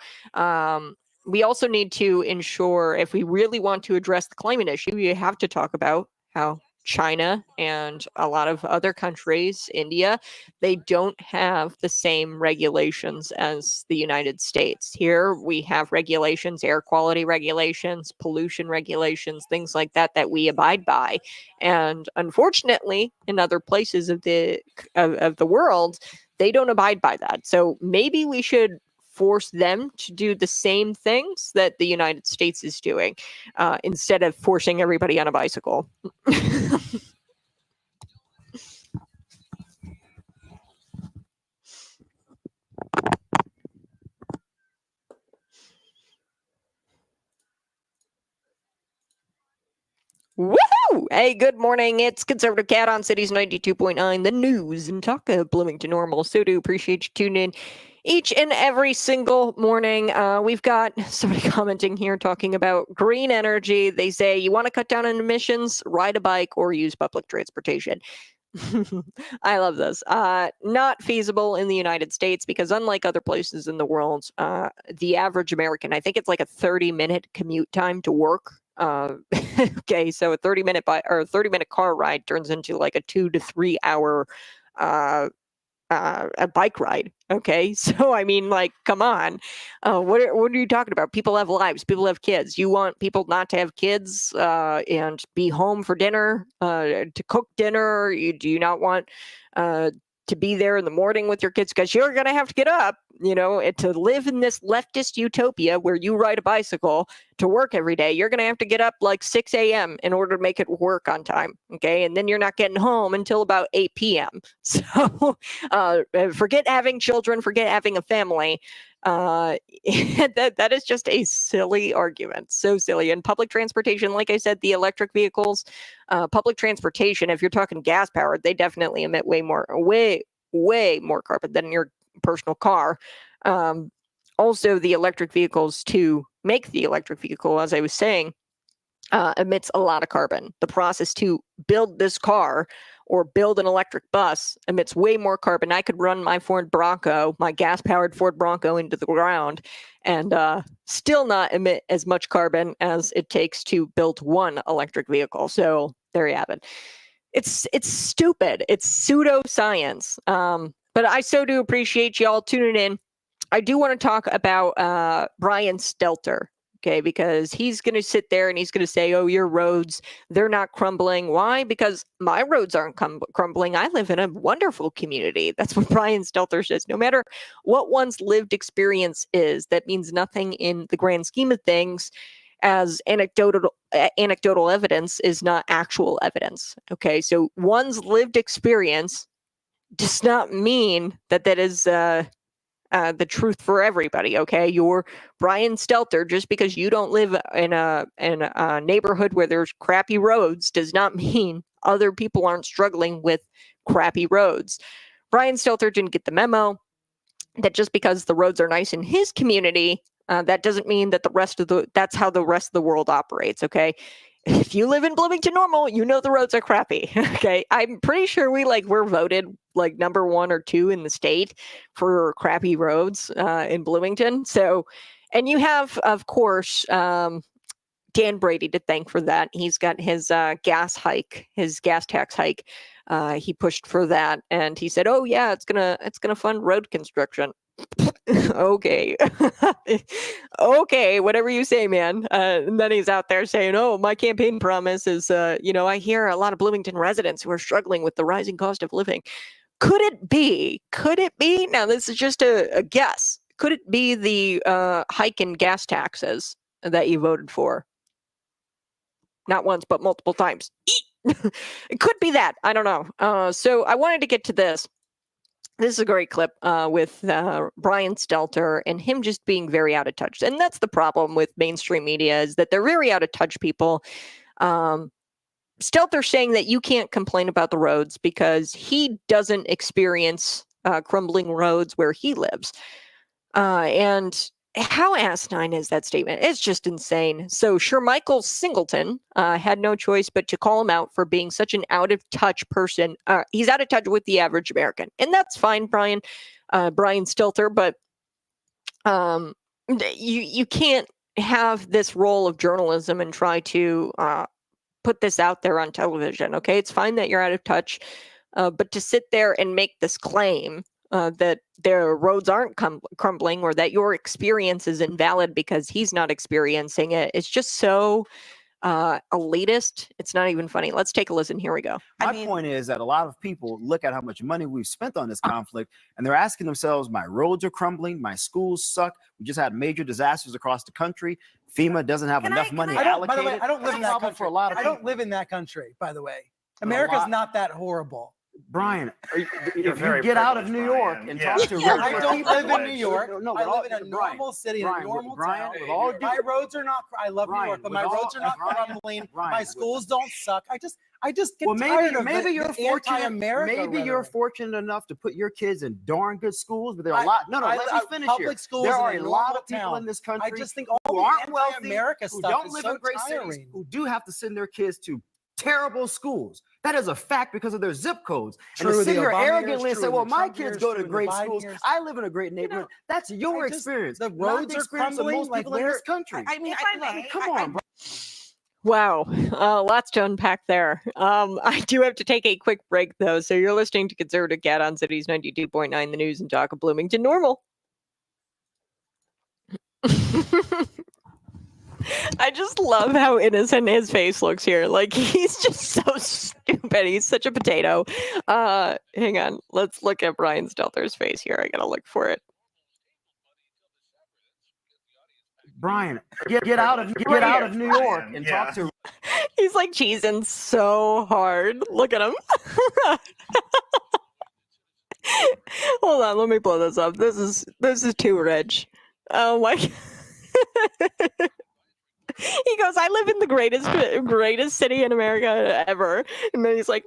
we also need to ensure, if we really want to address the climate issue, you have to talk about how China and a lot of other countries, India, they don't have the same regulations as the United States. Here we have regulations, air quality regulations, pollution regulations, things like that we abide by. And unfortunately, in other places of the world, they don't abide by that. So maybe we should force them to do the same things that the United States is doing, instead of forcing everybody on a bicycle. Woohoo! Hey, good morning. It's Conservative Cat on Cities 92.9, the news and talk of Bloomington Normal. So do appreciate you tuning in each and every single morning. We've got somebody commenting here talking about green energy. They say, you want to cut down on emissions, ride a bike or use public transportation. I love this. Not feasible in the United States because, unlike other places in the world, the average American, I think it's like a 30-minute commute time to work. Okay, so a 30-minute car ride turns into like a 2 to 3 hour uh, a bike ride. Okay, so I mean, like, come on, what are you talking about? People have lives, people have kids. You want people not to have kids and be home for dinner, to cook dinner? Do you not want to be there in the morning with your kids because you're gonna have to get up, and to live in this leftist utopia where you ride a bicycle to work every day? You're gonna have to get up like 6 a.m. in order to make it work on time. Okay, and then you're not getting home until about 8 p.m. So forget having children, forget having a family. That is just a silly argument. So silly. And public transportation, like I said, the electric vehicles, public transportation, if you're talking gas powered, they definitely emit way more carbon than your personal car. Also, the electric vehicles, to make the electric vehicle, as I was saying, emits a lot of carbon. The process to build this car or build an electric bus emits way more carbon. I could run my my gas-powered Ford Bronco into the ground and still not emit as much carbon as it takes to build one electric vehicle. So there you have it. It's stupid. It's pseudoscience. But I so do appreciate y'all tuning in. I do want to talk about Brian Stelter. Okay, because he's going to sit there and he's going to say, oh, your roads, they're not crumbling. Why? Because my roads aren't crumbling. I live in a wonderful community. That's what Brian Stelter says. No matter what one's lived experience is, that means nothing in the grand scheme of things, as anecdotal evidence is not actual evidence. Okay, so one's lived experience does not mean that is the truth for everybody. Okay, you're Brian Stelter. Just because you don't live in a neighborhood where there's crappy roads does not mean other people aren't struggling with crappy roads. Brian Stelter didn't get the memo that just because the roads are nice in his community, that doesn't mean that that's how the rest of the world operates. Okay. If you live in Bloomington Normal, you know the roads are crappy. Okay, I'm pretty sure we're voted like number 1 or 2 in the state for crappy roads in Bloomington. So, and you have, of course, Dan Brady to thank for that. He's got his gas tax hike. He pushed for that, and he said, "Oh yeah, it's gonna fund road construction." Okay. Okay, whatever you say, man. And then he's out there saying, oh, my campaign promise is, I hear a lot of Bloomington residents who are struggling with the rising cost of living. Could it be? Now, this is just a guess. Could it be the hike in gas taxes that you voted for? Not once, but multiple times. It could be that. I don't know. So I wanted to get to this. This is a great clip with Brian Stelter and him just being very out of touch. And that's the problem with mainstream media, is that they're very out of touch people. Stelter saying that you can't complain about the roads because he doesn't experience crumbling roads where he lives. And how asinine is that statement? It's just insane. So Michael Singleton had no choice but to call him out for being such an out of touch person. He's out of touch with the average American, and that's fine, Brian Stelter. But you can't have this role of journalism and try to put this out there on television. Okay, it's fine that you're out of touch, but to sit there and make this claim that their roads aren't crumbling, or that your experience is invalid because he's not experiencing it, it's just so elitist. It's not even funny. Let's take a listen. Here we go. My point is that a lot of people look at how much money we've spent on this conflict, and they're asking themselves, my roads are crumbling, my schools suck, we just had major disasters across the country, FEMA doesn't have enough money allocated. By the way, I don't live in that country. For a lot of I don't live in that country, by the way. America's not that horrible. Brian, if you get out of New York and talk to I don't live in New York. I live in a normal city, in a normal town. My roads are not. I love New York, but my roads are not crumbling. My schools don't suck. I just get tired of maybe you're anti-America. Maybe you're fortunate enough to put your kids in darn good schools, but there are a lot. No, let me finish public here. Schools there are a lot of people in this country I just think who aren't wealthy, America who stuff don't is live so in great tiring. cities, who do have to send their kids to terrible schools. That is a fact because of their zip codes. True, and to sit the here Obama arrogantly years and say, true, well, the my Trump kids years go to true, the great Biden schools. years- I live in a great neighborhood. That's your experience. The not roads the are experience of crumbling. most people in this country. I mean, Come on, bro. Wow, lots to unpack there. I do have to take a quick break, though. So you're listening to Conservative Cat on Cities 92.9, the news and talk of Bloomington Normal. I just love how innocent his face looks here. Like, he's just so stupid. He's such a potato. Hang on. Let's look at Brian Stelter's face here. I gotta look for it. Brian, get out of New York and talk to. He's like cheesing so hard. Look at him. Hold on, let me blow this up. This is too rich. Oh my. He goes, I live in the greatest city in America ever. And then he's like,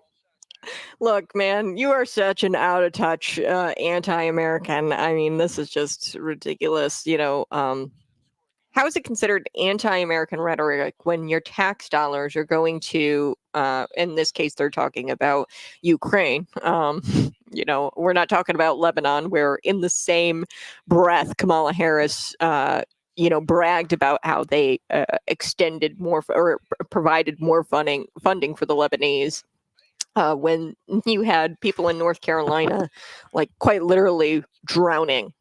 look, man, you are such an out of touch anti-American. I mean, this is just ridiculous. How is it considered anti-American rhetoric when your tax dollars are going to, in this case, they're talking about Ukraine. We're not talking about Lebanon, where in the same breath, Kamala Harris, bragged about how they extended more or provided more funding for the Lebanese. When you had people in North Carolina, like quite literally drowning.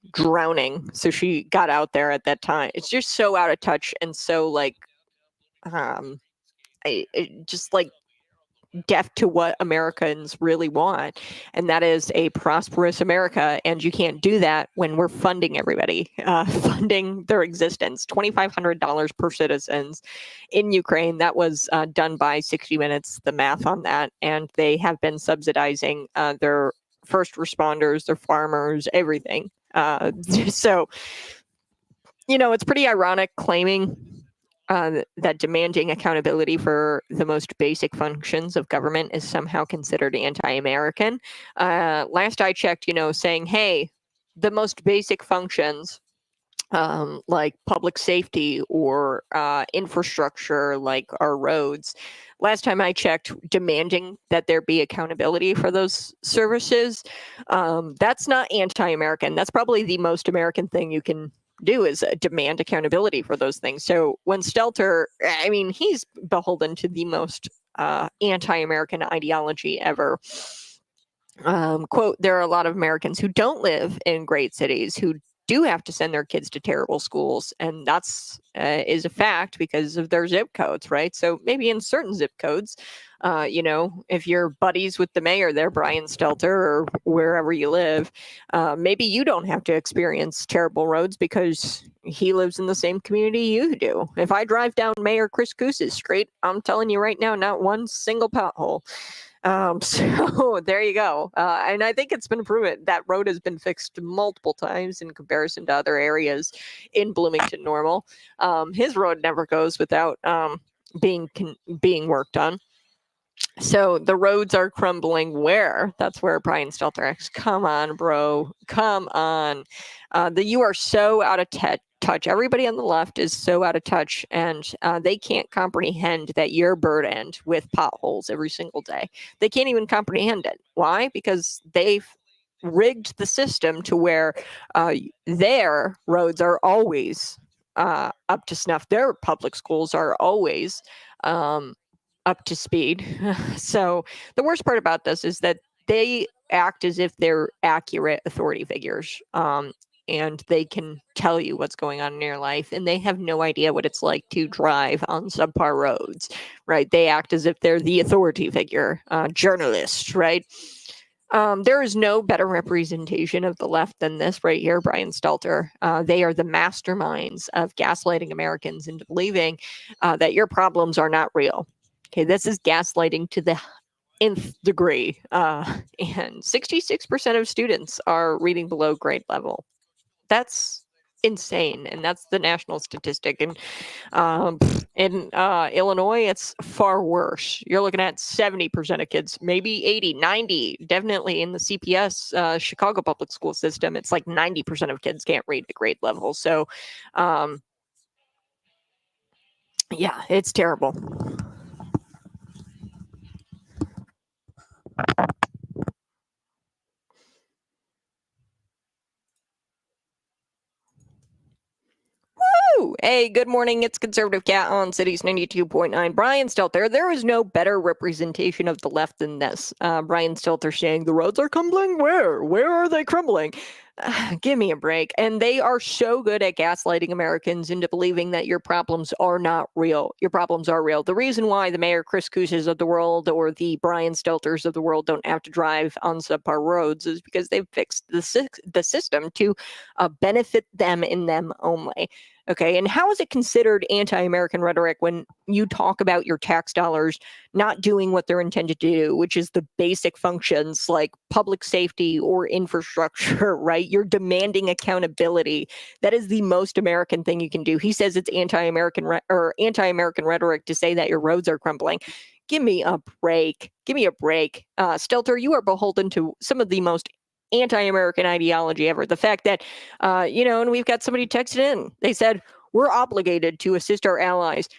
So she got out there at that time. It's just so out of touch and so like, just like deaf to what Americans really want, and that is a prosperous America. And you can't do that when we're funding everybody, funding their existence. $2,500 per citizens in Ukraine. That was done by 60 Minutes, the math on that, and they have been subsidizing their first responders, their farmers, everything. So, it's pretty ironic claiming that demanding accountability for the most basic functions of government is somehow considered anti-American. Last I checked, saying, hey, the most basic functions, like public safety or infrastructure, like our roads. Last time I checked, demanding that there be accountability for those services, that's not anti-American. That's probably the most American thing you can do, is demand accountability for those things. So when Stelter, I mean, he's beholden to the most anti-American ideology ever. Quote, there are a lot of Americans who don't live in great cities who do have to send their kids to terrible schools, and that's is a fact because of their zip codes, right? So maybe in certain zip codes, if you're buddies with the mayor there, Brian Stelter, or wherever you live, maybe you don't have to experience terrible roads because he lives in the same community you do. If I drive down Mayor Chris Goose's street, I'm telling you right now, not one single pothole. So there you go. And I think it's been proven that road has been fixed multiple times in comparison to other areas in Bloomington Normal. His road never goes without being worked on. So the roads are crumbling where? That's where Brian Stelter asks, come on, bro. Come on. You are so out of touch. Everybody on the left is so out of touch, and they can't comprehend that you're burdened with potholes every single day. They can't even comprehend it. Why? Because they've rigged the system to where their roads are always up to snuff. Their public schools are always up to speed. So the worst part about this is that they act as if they're accurate authority figures. And they can tell you what's going on in your life, and they have no idea what it's like to drive on subpar roads, right? They act as if they're the authority figure, journalist, right? There is no better representation of the left than this right here, Brian Stelter. They are the masterminds of gaslighting Americans into believing that your problems are not real. Okay, this is gaslighting to the nth degree. And 66% of students are reading below grade level. That's insane, and that's the national statistic. And in Illinois, it's far worse. You're looking at 70% of kids, maybe 80, 90. Definitely in the CPS Chicago public school system, it's like 90% of kids can't read the grade level. So, yeah, it's terrible. Hey, good morning. It's Conservative Cat on Cities 92.9. Brian Stelter. There is no better representation of the left than this. Brian Stelter saying the roads are crumbling. Where are they crumbling? Give me a break. And they are so good at gaslighting Americans into believing that your problems are not real. Your problems are real. The reason why the Mayor Chris Cousins of the world or the Brian Stelters of the world don't have to drive on subpar roads is because they've fixed the system to benefit them and them only. Okay, and how is it considered anti-American rhetoric when you talk about your tax dollars not doing what they're intended to do, which is the basic functions like public safety or infrastructure, right? You're demanding accountability. That is the most American thing you can do. He says it's anti-American rhetoric to say that your roads are crumbling. Give me a break. Give me a break. Stelter, you are beholden to some of the most anti-American ideology ever. The fact that, and we've got somebody texted in. They said, we're obligated to assist our allies.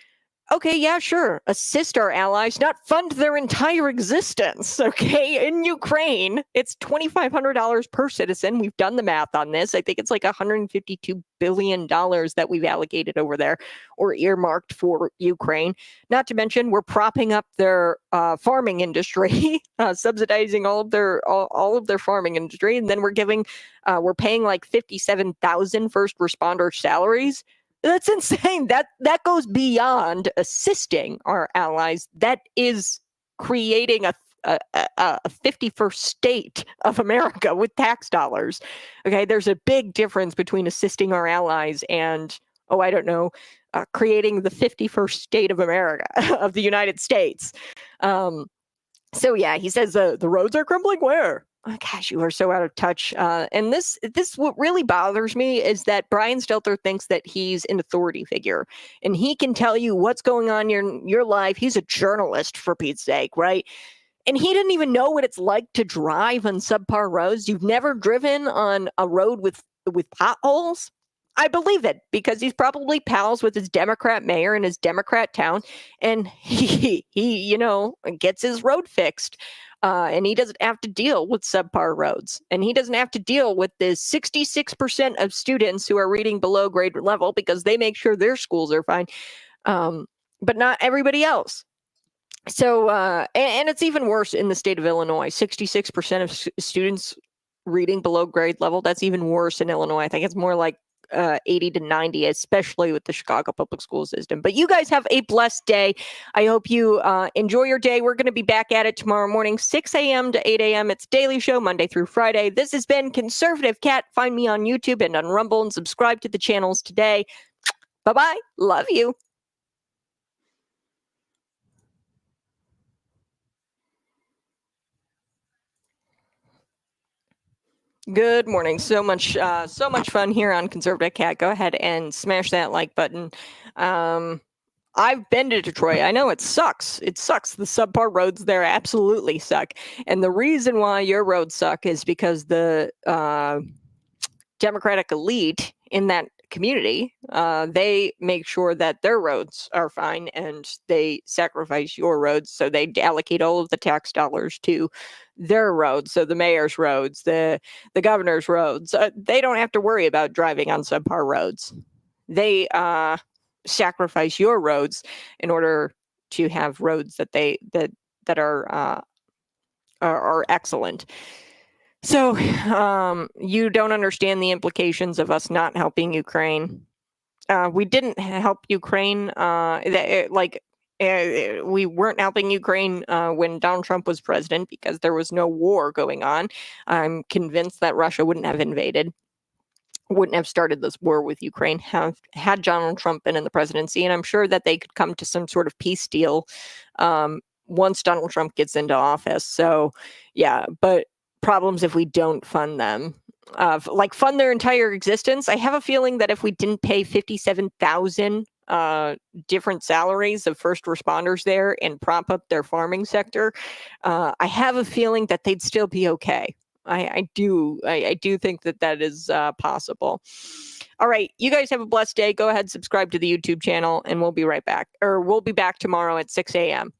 Okay, yeah, sure. Assist our allies, not fund their entire existence, okay? In Ukraine, it's $2,500 per citizen. We've done the math on this. I think it's like $152 billion that we've allocated over there or earmarked for Ukraine. Not to mention, we're propping up their farming industry, subsidizing all of their farming industry, and then we're paying like 57,000 first responder salaries. That's insane. That goes beyond assisting our allies. That is creating a 51st state of America with tax dollars. Okay, there's a big difference between assisting our allies and, creating the 51st state of America, of the United States. So yeah, he says the roads are crumbling. Where? Oh, gosh, you are so out of touch. And this what really bothers me is that Brian Stelter thinks that he's an authority figure and he can tell you what's going on in your life. He's a journalist, for Pete's sake, right? And he didn't even know what it's like to drive on subpar roads. You've never driven on a road with potholes? I believe it because he's probably pals with his Democrat mayor in his Democrat town, and he gets his road fixed. And he doesn't have to deal with subpar roads. And he doesn't have to deal with the 66% of students who are reading below grade level because they make sure their schools are fine, but not everybody else. So, and it's even worse in the state of Illinois. 66% of students reading below grade level. That's even worse in Illinois. I think it's more like 80 to 90, especially with the Chicago public school system. But you guys have a blessed day. I hope you enjoy your day. We're going to be back at it tomorrow morning, 6 a.m. to 8 a.m. It's Daily Show, Monday through Friday. This has been Conservative Cat. Find me on YouTube and on Rumble and subscribe to the channels today. Bye-bye. Love you. Good morning. So much fun here on Conservative Cat. Go ahead and smash that like button. I've been to Detroit. I know it sucks. It sucks. The subpar roads there absolutely suck. And the reason why your roads suck is because the Democratic elite in that community, they make sure that their roads are fine and they sacrifice your roads. So they allocate all of the tax dollars to their roads. So the mayor's roads, the governor's roads, they don't have to worry about driving on subpar roads. They sacrifice your roads in order to have roads that are excellent. So you don't understand the implications of us not helping Ukraine. We didn't help Ukraine. We weren't helping Ukraine when Donald Trump was president because there was no war going on. I'm convinced that Russia wouldn't have started this war with Ukraine had Donald Trump been in the presidency. And I'm sure that they could come to some sort of peace deal once Donald Trump gets into office. So, yeah, but problems if we don't fund them. Fund their entire existence. I have a feeling that if we didn't pay 57,000 different salaries of first responders there and prop up their farming sector, I have a feeling that they'd still be okay. I do think that is possible. All right, you guys have a blessed day. Go ahead, subscribe to the YouTube channel, and we'll be right back. Or we'll be back tomorrow at 6 a.m.